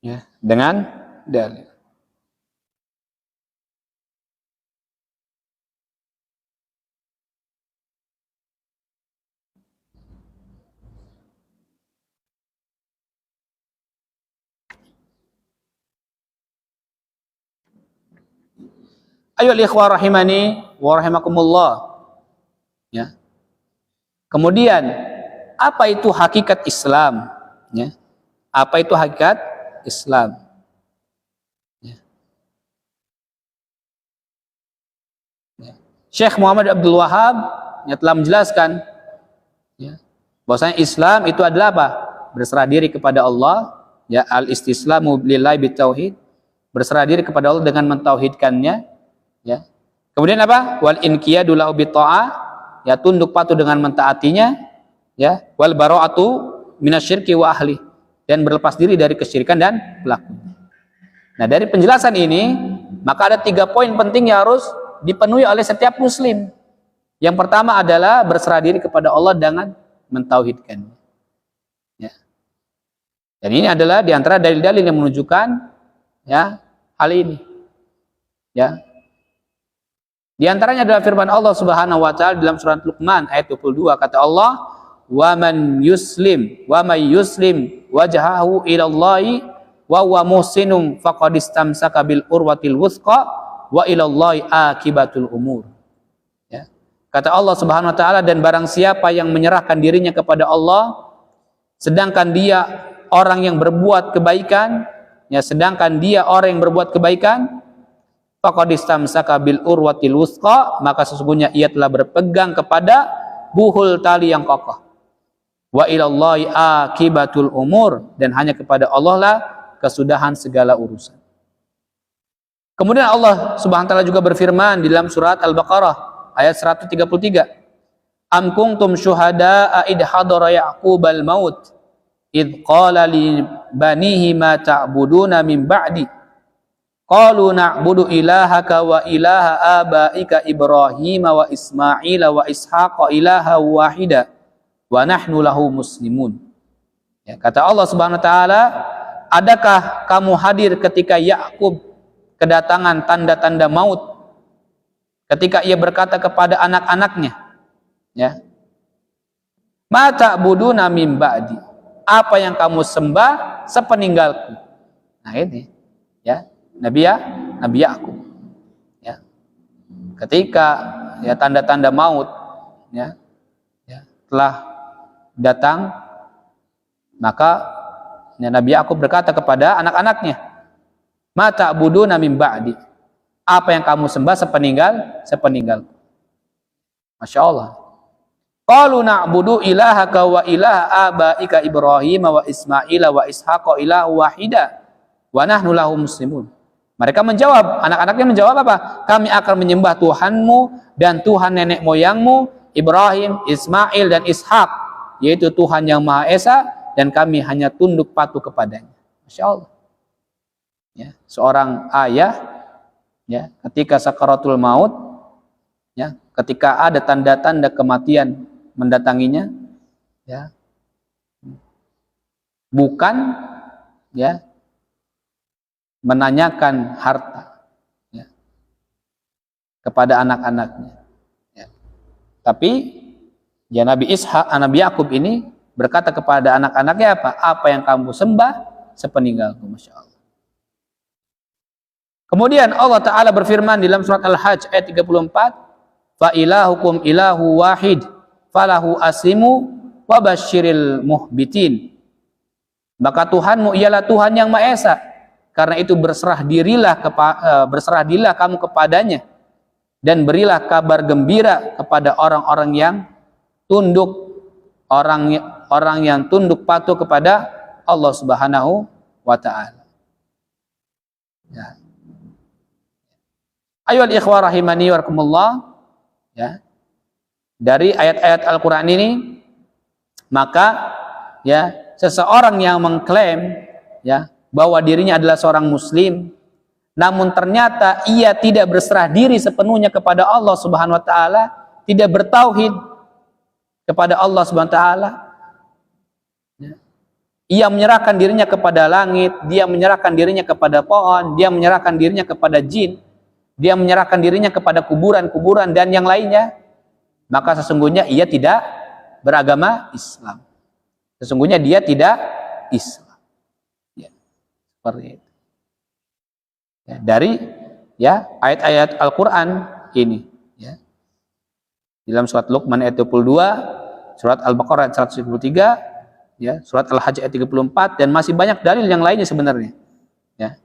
Ya, dengan dalil. Ayo ikhwah rahimani wa rahimakumullah. Ya. Kemudian apa itu hakikat Islam? Ya. Apa itu hakikat Islam? Ya. Ya. Syekh Muhammad Abdul Wahhab ya, telah menjelaskan ya, bahwasanya Islam itu adalah apa? Berserah diri kepada Allah, ya, al-istislamu lillahi bitauhid, berserah diri kepada Allah dengan mentauhidkannya. Ya. Kemudian apa? Wal inqiyadu lahu bitta'ah, ya tunduk patuh dengan mentaatinya, ya, wal bara'atu minasyirki wa ahli, dan berlepas diri dari kesyirikan dan pelakunya. Nah, dari penjelasan ini, maka ada 3 poin penting yang harus dipenuhi oleh setiap muslim. Yang pertama adalah berserah diri kepada Allah dengan mentauhidkannya. Ya. Dan ini adalah di antara dalil-dalil yang menunjukkan ya hal ini. Ya. Di antaranya adalah firman Allah Subhanahu wa taala dalam surat Luqman ayat 22, kata Allah, "Wa man yuslim wajhahu ila Allahi wa huwa muhsinun faqad istamsaka bil urwatil wuthqa wa ila Allahi akibatul umur." Ya. Kata Allah Subhanahu wa taala, dan barang siapa yang menyerahkan dirinya kepada Allah sedangkan dia orang yang berbuat kebaikan, ya, sedangkan dia orang yang berbuat kebaikan, faqad istamsaka bil urwatil wuthqa, maka sesungguhnya ia telah berpegang kepada buhul tali yang kokoh. Wa ilallahi akibatul umur, dan hanya kepada Allah lah kesudahan segala urusan. Kemudian Allah Subhanahu wa taala juga berfirman di dalam surat Al-Baqarah ayat 133, Am kuntum syuhada'a id hadara ya'qubal maut id qala li banihi ma ta'buduna min ba'di Qalu na'budu ilahaka wa ilaha abaika Ibrahim wa Ismail wa Ishaq ilaha wahida wa nahnu lahu muslimun. Ya, kata Allah Subhanahu wa taala, adakah kamu hadir ketika Yakub kedatangan tanda-tanda maut, ketika ia berkata kepada anak-anaknya, ya, ma ta'buduna min ba'di, apa yang kamu sembah sepeninggalku. Nah ini, ya, Nabi Yakub, ya, ketika ya tanda-tanda maut, ya, telah datang, maka ya, Nabi Yakub berkata kepada anak-anaknya, ma ta'buduna min ba'di, apa yang kamu sembah sepeninggalku. Masya Allah. Qalu na'budu ilahaka wa ilaha abaika Ibrahim wa Ismail wa Ishaq ilaha wahida wa nahnu lahu muslimun. Mereka menjawab, anak-anaknya menjawab apa? Kami akan menyembah Tuhanmu dan Tuhan nenek moyangmu Ibrahim, Ismail dan Ishak, yaitu Tuhan yang Maha Esa, dan kami hanya tunduk patuh kepadanya. Masya Allah. Ya, seorang ayah, ya, ketika sakaratul maut, ya, ketika ada tanda-tanda kematian mendatanginya, ya, bukan, ya, menanyakan harta, ya, kepada anak-anaknya, ya, tapi ya Nabi Yakub ini berkata kepada anak-anaknya apa? Apa yang kamu sembah sepeninggalku. Masya Allah. Kemudian Allah Ta'ala berfirman dalam surat Al-Hajj ayat 34, fa ilahukum ilahu wahid falahu aslimu wa basyiril muhbitin. Maka Tuhanmu ialah Tuhan yang Maha Esa, karena itu berserah dirilah kamu kepadanya, dan berilah kabar gembira kepada orang-orang yang tunduk, orang yang tunduk patuh kepada Allah Subhanahu wa Ta'ala. Ya. Ayyuhal ikhwah rahimani wa rahimakumullah, ya, dari ayat-ayat Al-Quran ini, maka ya seseorang yang mengklaim, ya, bahwa dirinya adalah seorang muslim, namun ternyata ia tidak berserah diri sepenuhnya kepada Allah Subhanahu wa Ta'ala, tidak bertauhid kepada Allah Subhanahu wa Ta'ala, ya, ia menyerahkan dirinya kepada langit, dia menyerahkan dirinya kepada pohon, dia menyerahkan dirinya kepada jin, dia menyerahkan dirinya kepada kuburan-kuburan dan yang lainnya, maka sesungguhnya ia tidak beragama Islam. Sesungguhnya dia tidak Islam. Ya, seperti itu. Ya, dari ya ayat-ayat Al-Quran ini, ya, dalam surat Luqman ayat 22, surat Al-Baqarah ayat 173, ya, surat Al-Hajj ayat 34, dan masih banyak dalil yang lainnya sebenarnya. Ya.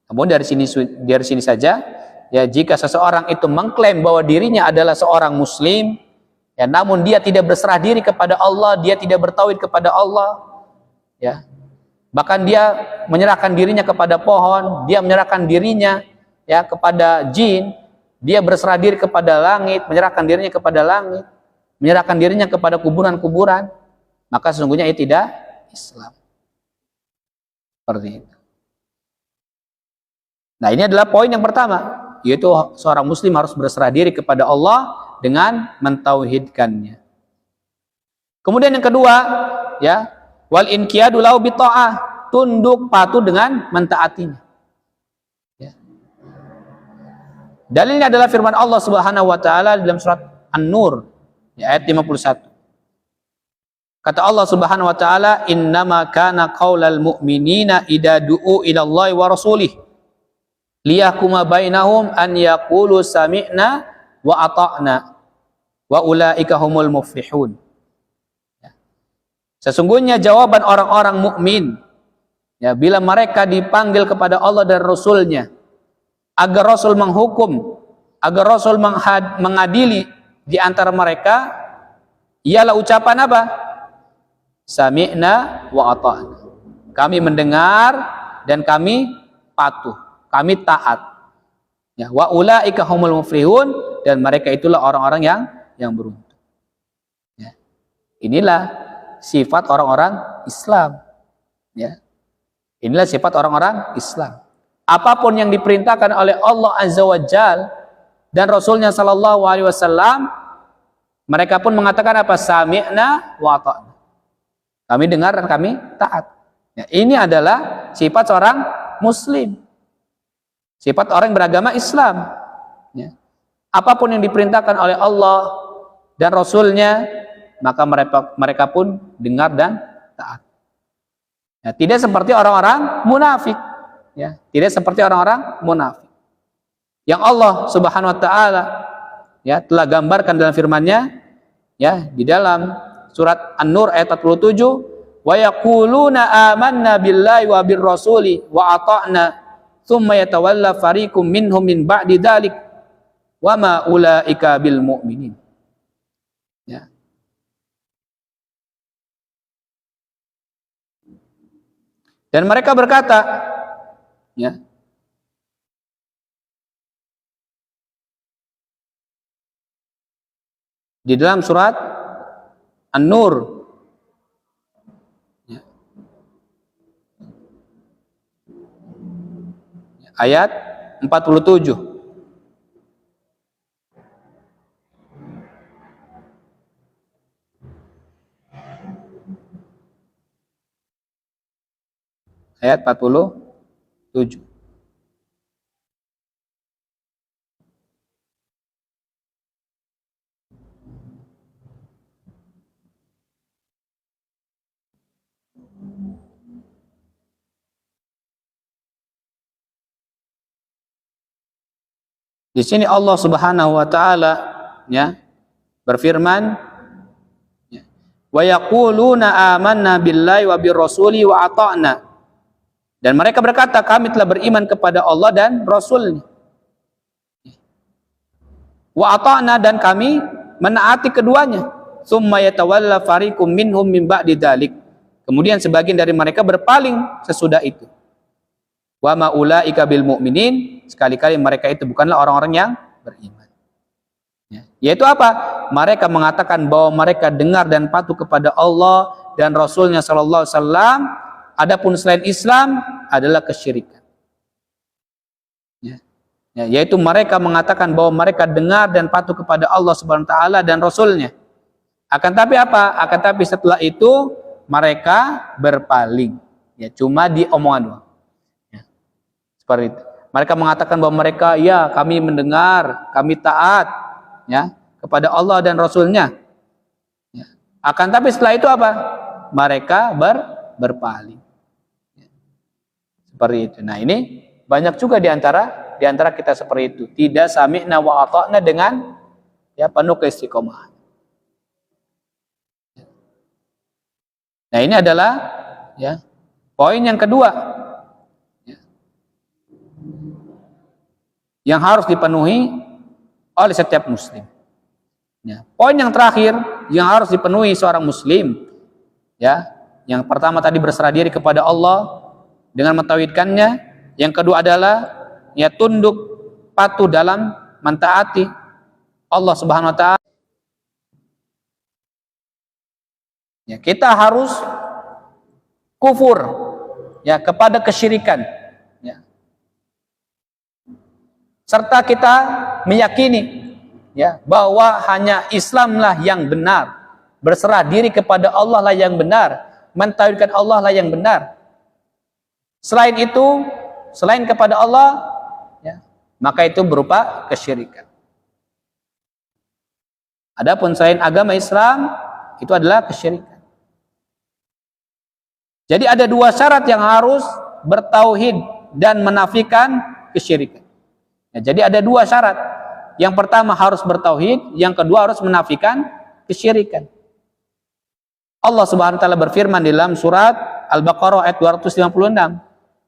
Namun dari sini saja, ya, jika seseorang itu mengklaim bahwa dirinya adalah seorang muslim, ya, namun dia tidak berserah diri kepada Allah, dia tidak bertauhid kepada Allah, ya, bahkan dia menyerahkan dirinya kepada pohon, dia menyerahkan dirinya, ya, kepada jin, dia berserah diri kepada langit, menyerahkan dirinya kepada langit, menyerahkan dirinya kepada kuburan-kuburan, maka sesungguhnya ia tidak Islam. Seperti itu. Nah, ini adalah poin yang pertama, yaitu seorang muslim harus berserah diri kepada Allah dengan mentauhidkannya. Kemudian yang kedua, ya, wal inqiyadu lahu bi ta'ah, tunduk patuh dengan mentaatinya. Ya. Dalilnya adalah firman Allah Subhanahu wa Ta'ala dalam surat An-Nur, ya, ayat 51. Kata Allah Subhanahu wa Ta'ala, innama kana qaulal mu'minina idza du'u ila Allah wa rasulih liyahkuma bainahum an yaqulu sami'na wa ata'na wa ulaika humul muflihun. Ya. Sesungguhnya jawaban orang-orang mukmin, ya, bila mereka dipanggil kepada Allah dan Rasulnya agar Rasul menghukum, agar Rasul mengadili di antara mereka, ialah ucapan apa? Sami'na wa ata'na. Kami mendengar dan kami patuh, kami taat. Ya, wa ulaika humul muflihun, dan mereka itulah orang-orang yang beruntung. Ya. Inilah sifat orang-orang Islam. Ya. Inilah sifat orang-orang Islam. apapun yang diperintahkan oleh Allah Azza wa Jal dan Rasulnya Sallallahu Alaihi Wasallam, mereka pun mengatakan apa? Sami'na wa ata'na. Kami dengar dan kami taat. Ya, ini adalah sifat seorang Muslim, sifat orang yang beragama Islam. Ya. Apapun yang diperintahkan oleh Allah dan Rasulnya, maka mereka pun dengar dan taat. Ya, tidak seperti orang-orang munafik. Ya, tidak seperti orang-orang munafik. Yang Allah Subhanahu wa taala ya telah gambarkan dalam firman-Nya ya di dalam surat An-Nur ayat 47, wa yaquluna amanna billahi wa bir rasuli wa ata'na tsumma yatawalla fariqum minhum min ba'di dzalik wa ma ulaika bil mu'minin. Ya. Dan mereka berkata ya, di dalam surat An-Nur ya, ayat 47. Ayat 47. Di sini Allah Subhanahu wa taala ya berfirman ya, wa yaquluna amanna billahi wa bir rasuli wa ata'na. Dan mereka berkata kami telah beriman kepada Allah dan Rasul-Nya. Wa ata'na, dan kami menaati keduanya. Tsumma yatawalla fariqum minhum min ba'di dzalik. Kemudian sebagian dari mereka berpaling sesudah itu. Wa ma ulaika bil mu'minin, sekali-kali mereka itu bukanlah orang-orang yang beriman. Ya. Yaitu apa? Mereka mengatakan bahwa mereka dengar dan patuh kepada Allah dan Rasulnya Sallallahu Alaihi Wasallam. Adapun selain Islam adalah kesyirikan. Ya. Ya, yaitu mereka mengatakan bahwa mereka dengar dan patuh kepada Allah Subhanahu Wa Taala dan Rasulnya. Akan tapi apa? Akan tapi setelah itu mereka berpaling. Ya, cuma di omongan doang. Ya. Seperti itu. Mereka mengatakan bahwa mereka ya kami mendengar, kami taat ya kepada Allah dan Rasulnya. Ya. Akan tapi setelah itu apa? Mereka berpaling. Ya. Seperti itu. Nah, ini banyak juga di antara kita seperti itu. Tidak sami'na wa ata'na dengan ya penuh keistiqomahan. Nah, ini adalah ya poin yang kedua ya, yang harus dipenuhi oleh setiap muslim. Ya. Poin yang terakhir yang harus dipenuhi seorang muslim ya, yang pertama tadi berserah diri kepada Allah dengan mentauhidkannya, yang kedua adalah ya tunduk patuh dalam mentaati Allah Subhanahu wa taala. Ya, kita harus kufur ya kepada kesyirikan ya. Serta kita meyakini ya bahwa hanya Islamlah yang benar, berserah diri kepada Allah lah yang benar, mentauhidkan Allah lah yang benar. Selain itu, selain kepada Allah ya, maka itu berupa kesyirikan. Adapun selain agama Islam itu adalah kesyirikan. Jadi ada dua syarat yang harus bertauhid dan menafikan kesyirikan. Ya, jadi ada dua syarat. Yang pertama harus bertauhid, yang kedua harus menafikan kesyirikan. Allah Subhanahu wa taala berfirman di dalam surat Al-Baqarah ayat 256.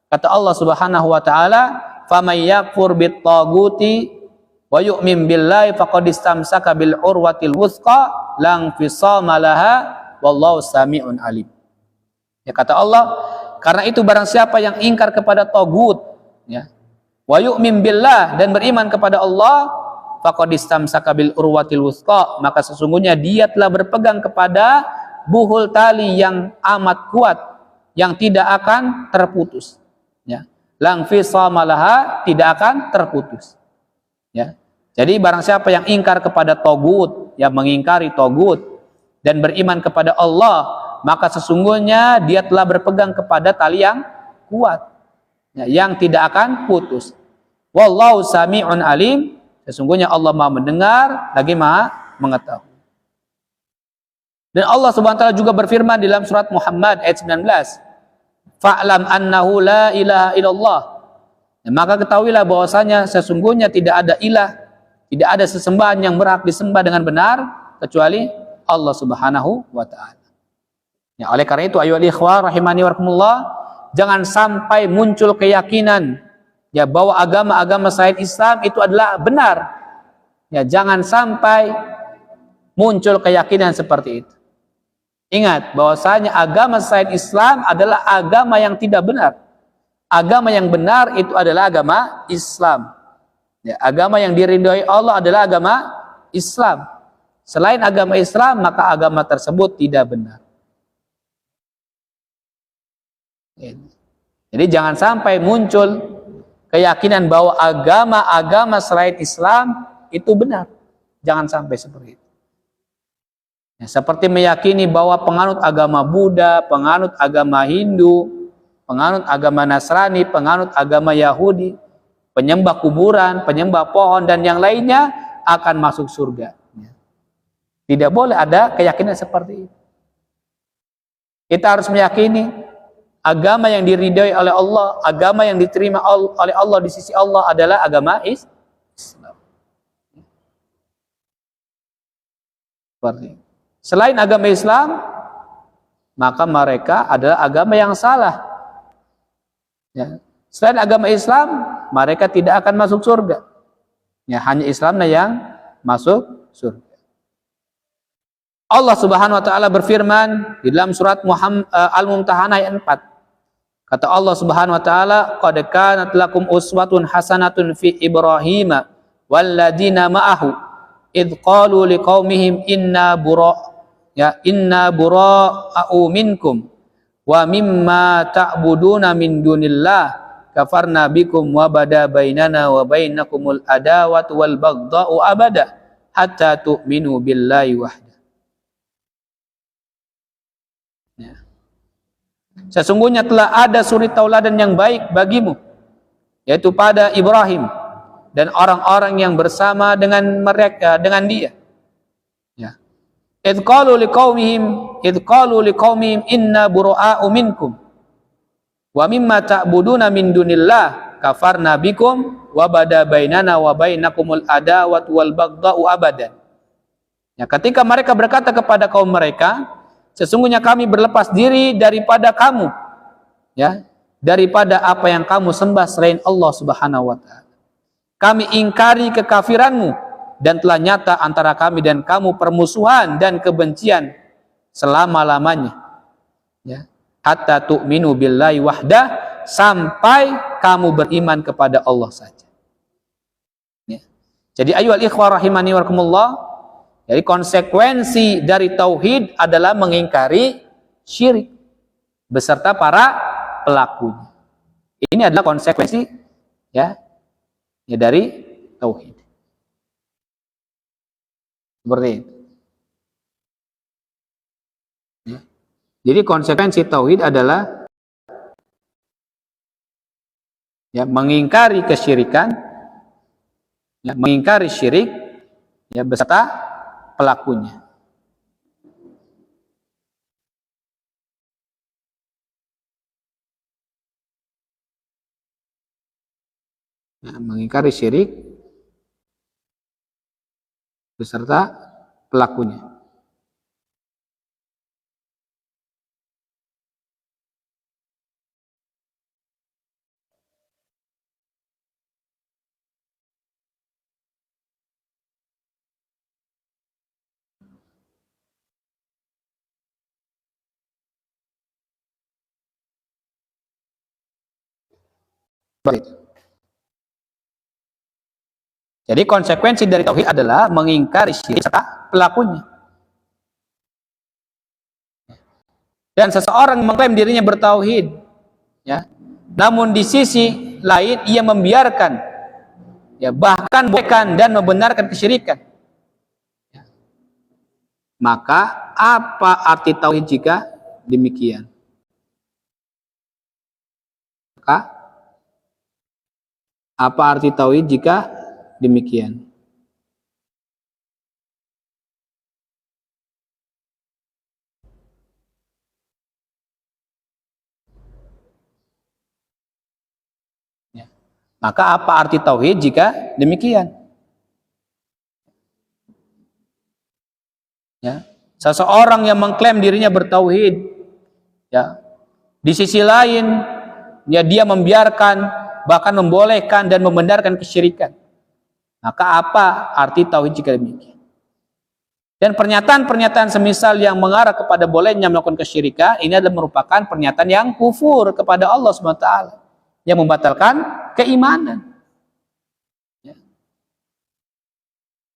Kata Allah Subhanahu wa taala, "Faman yakfur bit-taghuti wa yu'min billahi faqad istamsaka bil urwatil wuthqa la infisama laha wallahu sami'un alim." Ya, kata Allah, karena itu barang siapa yang ingkar kepada tagut ya, wa yu'min billah, dan beriman kepada Allah, faqad istamsaka bil urwatil wuthqa, maka sesungguhnya dia telah berpegang kepada buhul tali yang amat kuat yang tidak akan terputus ya. lang fisama laha, tidak akan terputus. Ya. Jadi barang siapa yang ingkar kepada togut, yang mengingkari togut dan beriman kepada Allah, maka sesungguhnya dia telah berpegang kepada tali yang kuat, ya, yang tidak akan putus. Wallahu sami'un alim, sesungguhnya Allah Maha mendengar lagi Maha mengetahui. Dan Allah Subhanahu wa taala juga berfirman dalam surat Muhammad ayat 19, fa'lam annahu la ilaha illallah. Ya, maka ketahuilah bahwasanya sesungguhnya tidak ada ilah, tidak ada sesembahan yang berhak disembah dengan benar kecuali Allah Subhanahu wa taala. Ya, oleh karena itu ayyuhal ikhwah rahimani wa rahimakumullah, jangan sampai muncul keyakinan ya bahwa agama-agama selain Islam itu adalah benar. Ya, jangan sampai muncul keyakinan seperti itu. Ingat bahwasanya agama selain Islam adalah agama yang tidak benar. Agama yang benar itu adalah agama Islam. Ya, agama yang diridhoi Allah adalah agama Islam. Selain agama Islam, maka agama tersebut tidak benar. Jadi jangan sampai muncul keyakinan bahwa agama-agama selain Islam itu benar. Jangan sampai seperti itu. Ya, seperti meyakini bahwa penganut agama Buddha, penganut agama Hindu, penganut agama Nasrani, penganut agama Yahudi, penyembah kuburan, penyembah pohon, dan yang lainnya akan masuk surga. Tidak boleh ada keyakinan seperti itu. Kita harus meyakini agama yang diridhoi oleh Allah, agama yang diterima oleh Allah di sisi Allah adalah agama Islam. Seperti itu. Selain agama Islam, maka mereka adalah agama yang salah. Ya. Selain agama Islam, mereka tidak akan masuk surga. Ya, hanya Islamlah yang masuk surga. Allah Subhanahu wa taala berfirman di dalam surat Al-Mumtahanah ayat 4. Kata Allah Subhanahu wa taala, "Qad kanat lakum uswatun hasanatun fi Ibrahim walladzina ma'ahu id qalu liqaumihim inna bura'u minkum wa mimma ta'buduna min dunillah kafarna bikum wa bada bainana wa bainakumul adawatu wal baghdha'u abada hatta tu'minu billahi wahda." Ya. Sesungguhnya telah ada suri tauladan yang baik bagimu, yaitu pada Ibrahim dan orang-orang yang bersama dengan mereka, dengan dia. Ya. Idh qalu liqaumihim inna bura'u minkum wa mimma ta'buduna min dunillah kafarna bikum wa bada bainana wa bainakumul adawatu wal baghdha'u abadan. Ya, ketika mereka berkata kepada kaum mereka, sesungguhnya kami berlepas diri daripada kamu, ya, daripada apa yang kamu sembah selain Allah Subhanahu wa taala. Kami ingkari kekafiranmu dan telah nyata antara kami dan kamu permusuhan dan kebencian selama-lamanya. Ya, hatta tu'minu billahi wahdah, sampai kamu beriman kepada Allah saja. Ya. Jadi ayyuhal ikhwah rahimani wa rahimakumullah, jadi konsekuensi dari tauhid adalah mengingkari syirik beserta para pelakunya. Ini adalah konsekuensi ya dari tauhid. Seperti itu. Ya. Jadi konsekuensi tauhid adalah ya mengingkari kesyirikan, ya mengingkari syirik ya beserta pelakunya. Ya, mengingkari syirik beserta pelakunya. Baik. Jadi konsekuensi dari tauhid adalah mengingkari syirik serta pelakunya. Dan seseorang mengklaim dirinya bertauhid, ya, namun di sisi lain ia membiarkan, ya, bahkan membolehkan dan membenarkan kesyirikan. Maka apa arti tauhid jika demikian? Maka apa arti tauhid jika demikian? Ya. Maka apa arti tauhid jika demikian? Ya. Seseorang yang mengklaim dirinya bertauhid, ya, di sisi lain, ya, dia membiarkan, bahkan membolehkan dan membenarkan kesyirikan. Maka apa arti tauhid jika demikian? Dan pernyataan-pernyataan semisal yang mengarah kepada bolehnya melakukan kesyirikan, ini adalah merupakan pernyataan yang kufur kepada Allah SWT, yang membatalkan keimanan. Ya.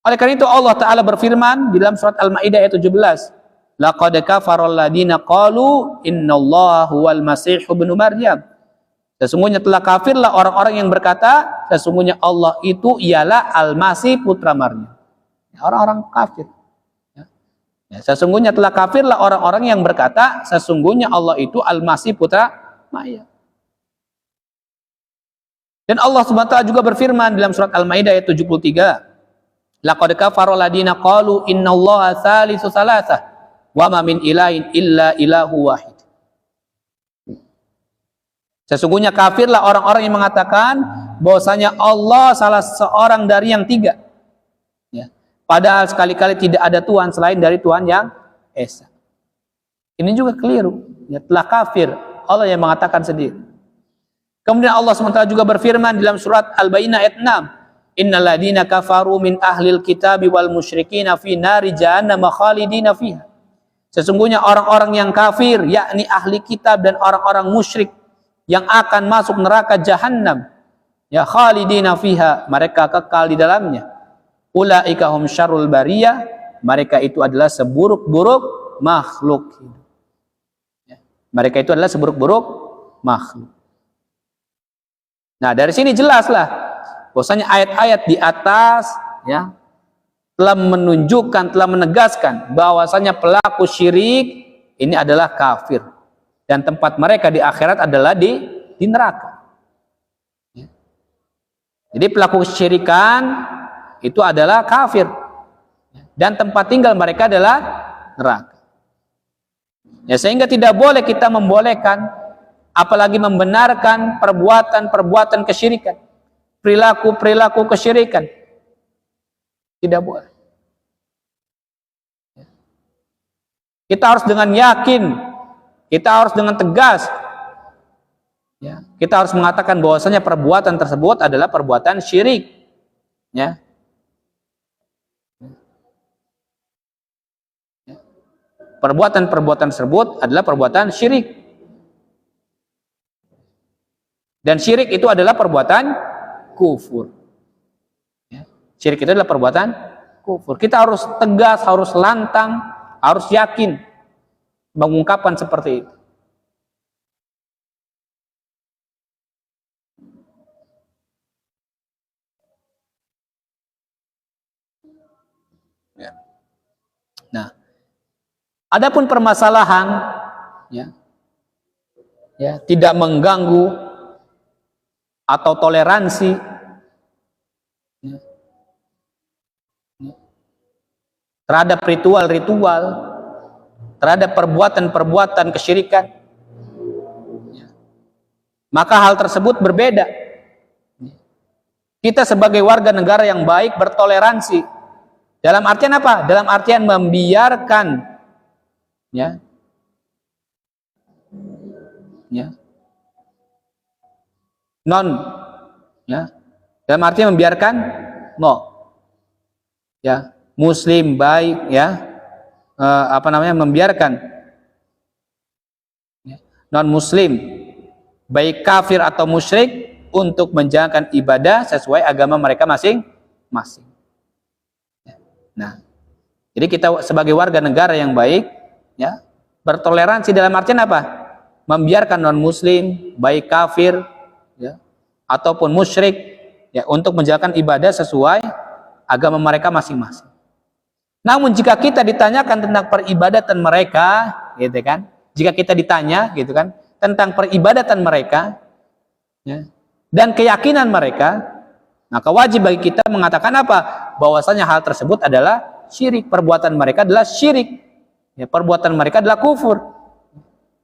Oleh karena itu Allah Ta'ala berfirman di dalam surat Al-Ma'idah ayat 17, laqad kafaral ladina qalu innallaha huwal masih ibnu Maryam. Sesungguhnya telah kafirlah orang-orang yang berkata sesungguhnya Allah itu ialah Al-Masih putra Maryam. Orang-orang kafir. Ya, sesungguhnya telah kafirlah orang-orang yang berkata sesungguhnya Allah itu Al-Masih putra Maryam. Dan Allah SWT juga berfirman dalam surat Al-Maidah ayat 73, laqad kafaral ladina qalu innallaha tsalitsu tsalatsah wa ma min ilahin illa ilahu wahid. Sesungguhnya kafirlah orang-orang yang mengatakan bahwasanya Allah salah seorang dari yang tiga. Ya. Padahal sekali-kali tidak ada Tuhan selain dari Tuhan yang Esa. Ini juga keliru. Ya, telah kafir. Allah yang mengatakan sendiri. Kemudian Allah SWT juga berfirman dalam surat Al-Baqarah ayat 6, innal ladzina kafaru min ahlil kitabi wal musyrikina fi nari jahannam khalidina fiha. Sesungguhnya orang-orang yang kafir, yakni ahli kitab dan orang-orang musyrik, yang akan masuk neraka jahanam, ya, khalidina fiha, mereka kekal di dalamnya. Ulaika hum syarrul bariyah, mereka itu adalah seburuk-buruk makhluk. Ya. Mereka itu adalah seburuk-buruk makhluk. Nah, dari sini jelaslah bahwasanya ayat-ayat di atas, ya, telah menunjukkan, telah menegaskan bahwasanya pelaku syirik ini adalah kafir dan tempat mereka di akhirat adalah di neraka. Ya. Jadi pelaku kesyirikan itu adalah kafir dan tempat tinggal mereka adalah neraka. Ya, sehingga tidak boleh kita membolehkan apalagi membenarkan perbuatan-perbuatan kesyirikan, perilaku-perilaku kesyirikan. Tidak boleh. Kita harus dengan yakin, kita harus dengan tegas, ya, kita harus mengatakan bahwasanya perbuatan tersebut adalah perbuatan syirik. Ya. Perbuatan-perbuatan tersebut adalah perbuatan syirik. Dan syirik itu adalah perbuatan kufur. Ya. Syirik itu adalah perbuatan kufur. Kita harus tegas, harus lantang, harus yakin mengungkapkan seperti itu. Ya. Nah, adapun permasalahan, ya, ya, tidak mengganggu atau toleransi, ya, terhadap ritual-ritual, terhadap perbuatan-perbuatan kesyirikan, ya, maka hal tersebut berbeda. Kita sebagai warga negara yang baik bertoleransi. Dalam artian apa? Dalam artian membiarkan, ya, ya, non, ya, dalam artian membiarkan ya, muslim baik, ya, membiarkan, ya, non muslim baik kafir atau musyrik untuk menjalankan ibadah sesuai agama mereka masing-masing. Nah, jadi kita sebagai warga negara yang baik, ya, bertoleransi dalam artian apa? Membiarkan non muslim baik kafir, ya, ataupun musyrik, ya, untuk menjalankan ibadah sesuai agama mereka masing-masing. Namun jika kita ditanyakan tentang peribadatan mereka, gitu kan? Jika kita ditanya, gitu kan, tentang peribadatan mereka, ya, dan keyakinan mereka, maka wajib bagi kita mengatakan apa? Bahwasanya hal tersebut adalah syirik. Perbuatan mereka adalah syirik. Ya, perbuatan mereka adalah kufur.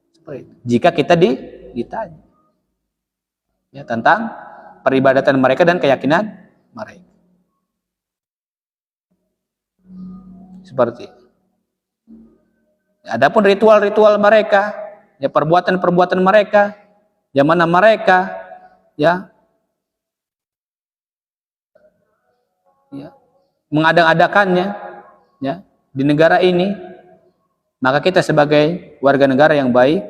Seperti itu. Jika kita ditanya, ya, tentang peribadatan mereka dan keyakinan mereka. Seperti itu. Adapun ritual-ritual mereka, ya, perbuatan-perbuatan mereka, yang mana mereka, ya, mengadang-adakannya, ya, di negara ini, maka kita sebagai warga negara yang baik,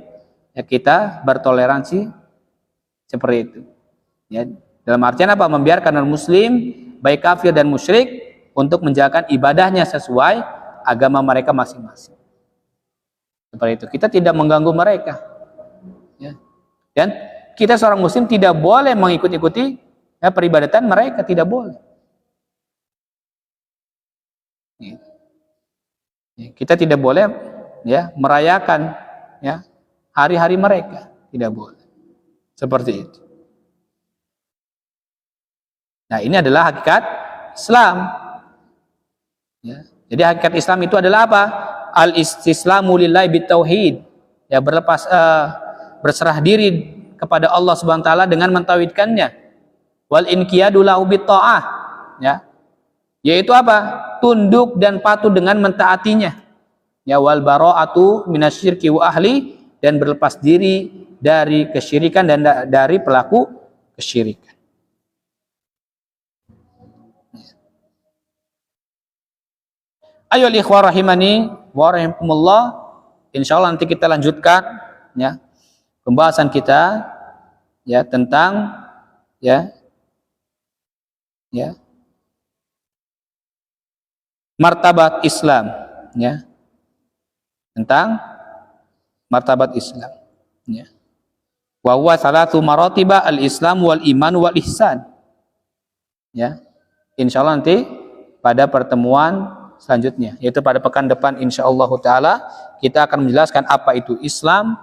ya, kita bertoleransi seperti itu. Ya, dalam artian apa? Membiarkan non-muslim, baik kafir dan musyrik, untuk menjalankan ibadahnya sesuai agama mereka masing-masing. Seperti itu. Kita tidak mengganggu mereka. Ya. Dan kita seorang muslim tidak boleh mengikuti-ikuti, ya, peribadatan mereka, tidak boleh. Ya. Kita tidak boleh, ya, merayakan, ya, hari-hari mereka, tidak boleh. Seperti itu. Nah, ini adalah hakikat Islam. Ya. Jadi hakikat Islam itu adalah apa? Al-istislamu lillahi bitauhid. Ya, berserah diri kepada Allah Subhanahu wa taala dengan mentauhidkannya. Wal inqiyadu lahu bitta'ah. Ya. Yaitu apa? Tunduk dan patuh dengan mentaatinya. Ya, wal bara'atu minasyirki wa ahli, dan berlepas diri dari kesyirikan dan dari pelaku kesyirikan. Ayo ikhwah rahimani wa rahimakumullah. Insyaallah nanti kita lanjutkan, ya, pembahasan kita, ya, tentang, ya, martabat Islam, ya, tentang martabat Islam, ya. Wa huwa salatu maratiba al-Islam wal iman wal ihsan. Ya. Insyaallah nanti pada pertemuan selanjutnya, yaitu pada pekan depan insyaallah taala, kita akan menjelaskan apa itu Islam,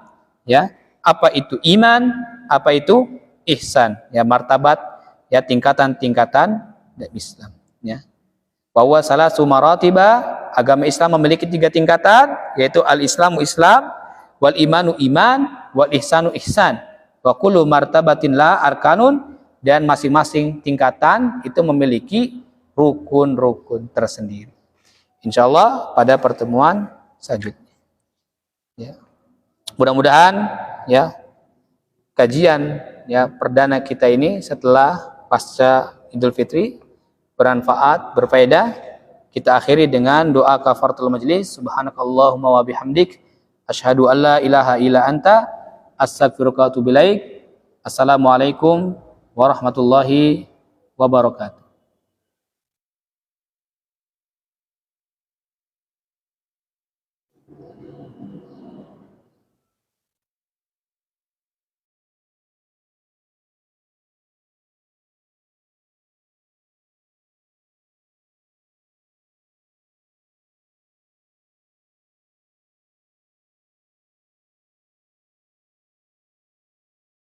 ya, apa itu iman, apa itu ihsan, ya, martabat, ya, tingkatan-tingkatan dari Islam, ya. Bahwa salah sumaratiba, agama Islam memiliki 3 tingkatan, yaitu al-Islamu Islam, wal imanu iman, wal ihsanu ihsan. Wa kullu martabatin la arkanun, dan masing-masing tingkatan itu memiliki rukun-rukun tersendiri. Insyaallah pada pertemuan selanjutnya. Ya. Mudah-mudahan, ya, kajian, ya, perdana kita ini setelah pasca Idul Fitri bermanfaat, berfaedah. Kita akhiri dengan doa kafaratul majlis. Subhanakallahumma wa bihamdik, asyhadu an la ilaha illa anta, astaghfiruka wa atubu ilaik. Assalamualaikum warahmatullahi wabarakatuh.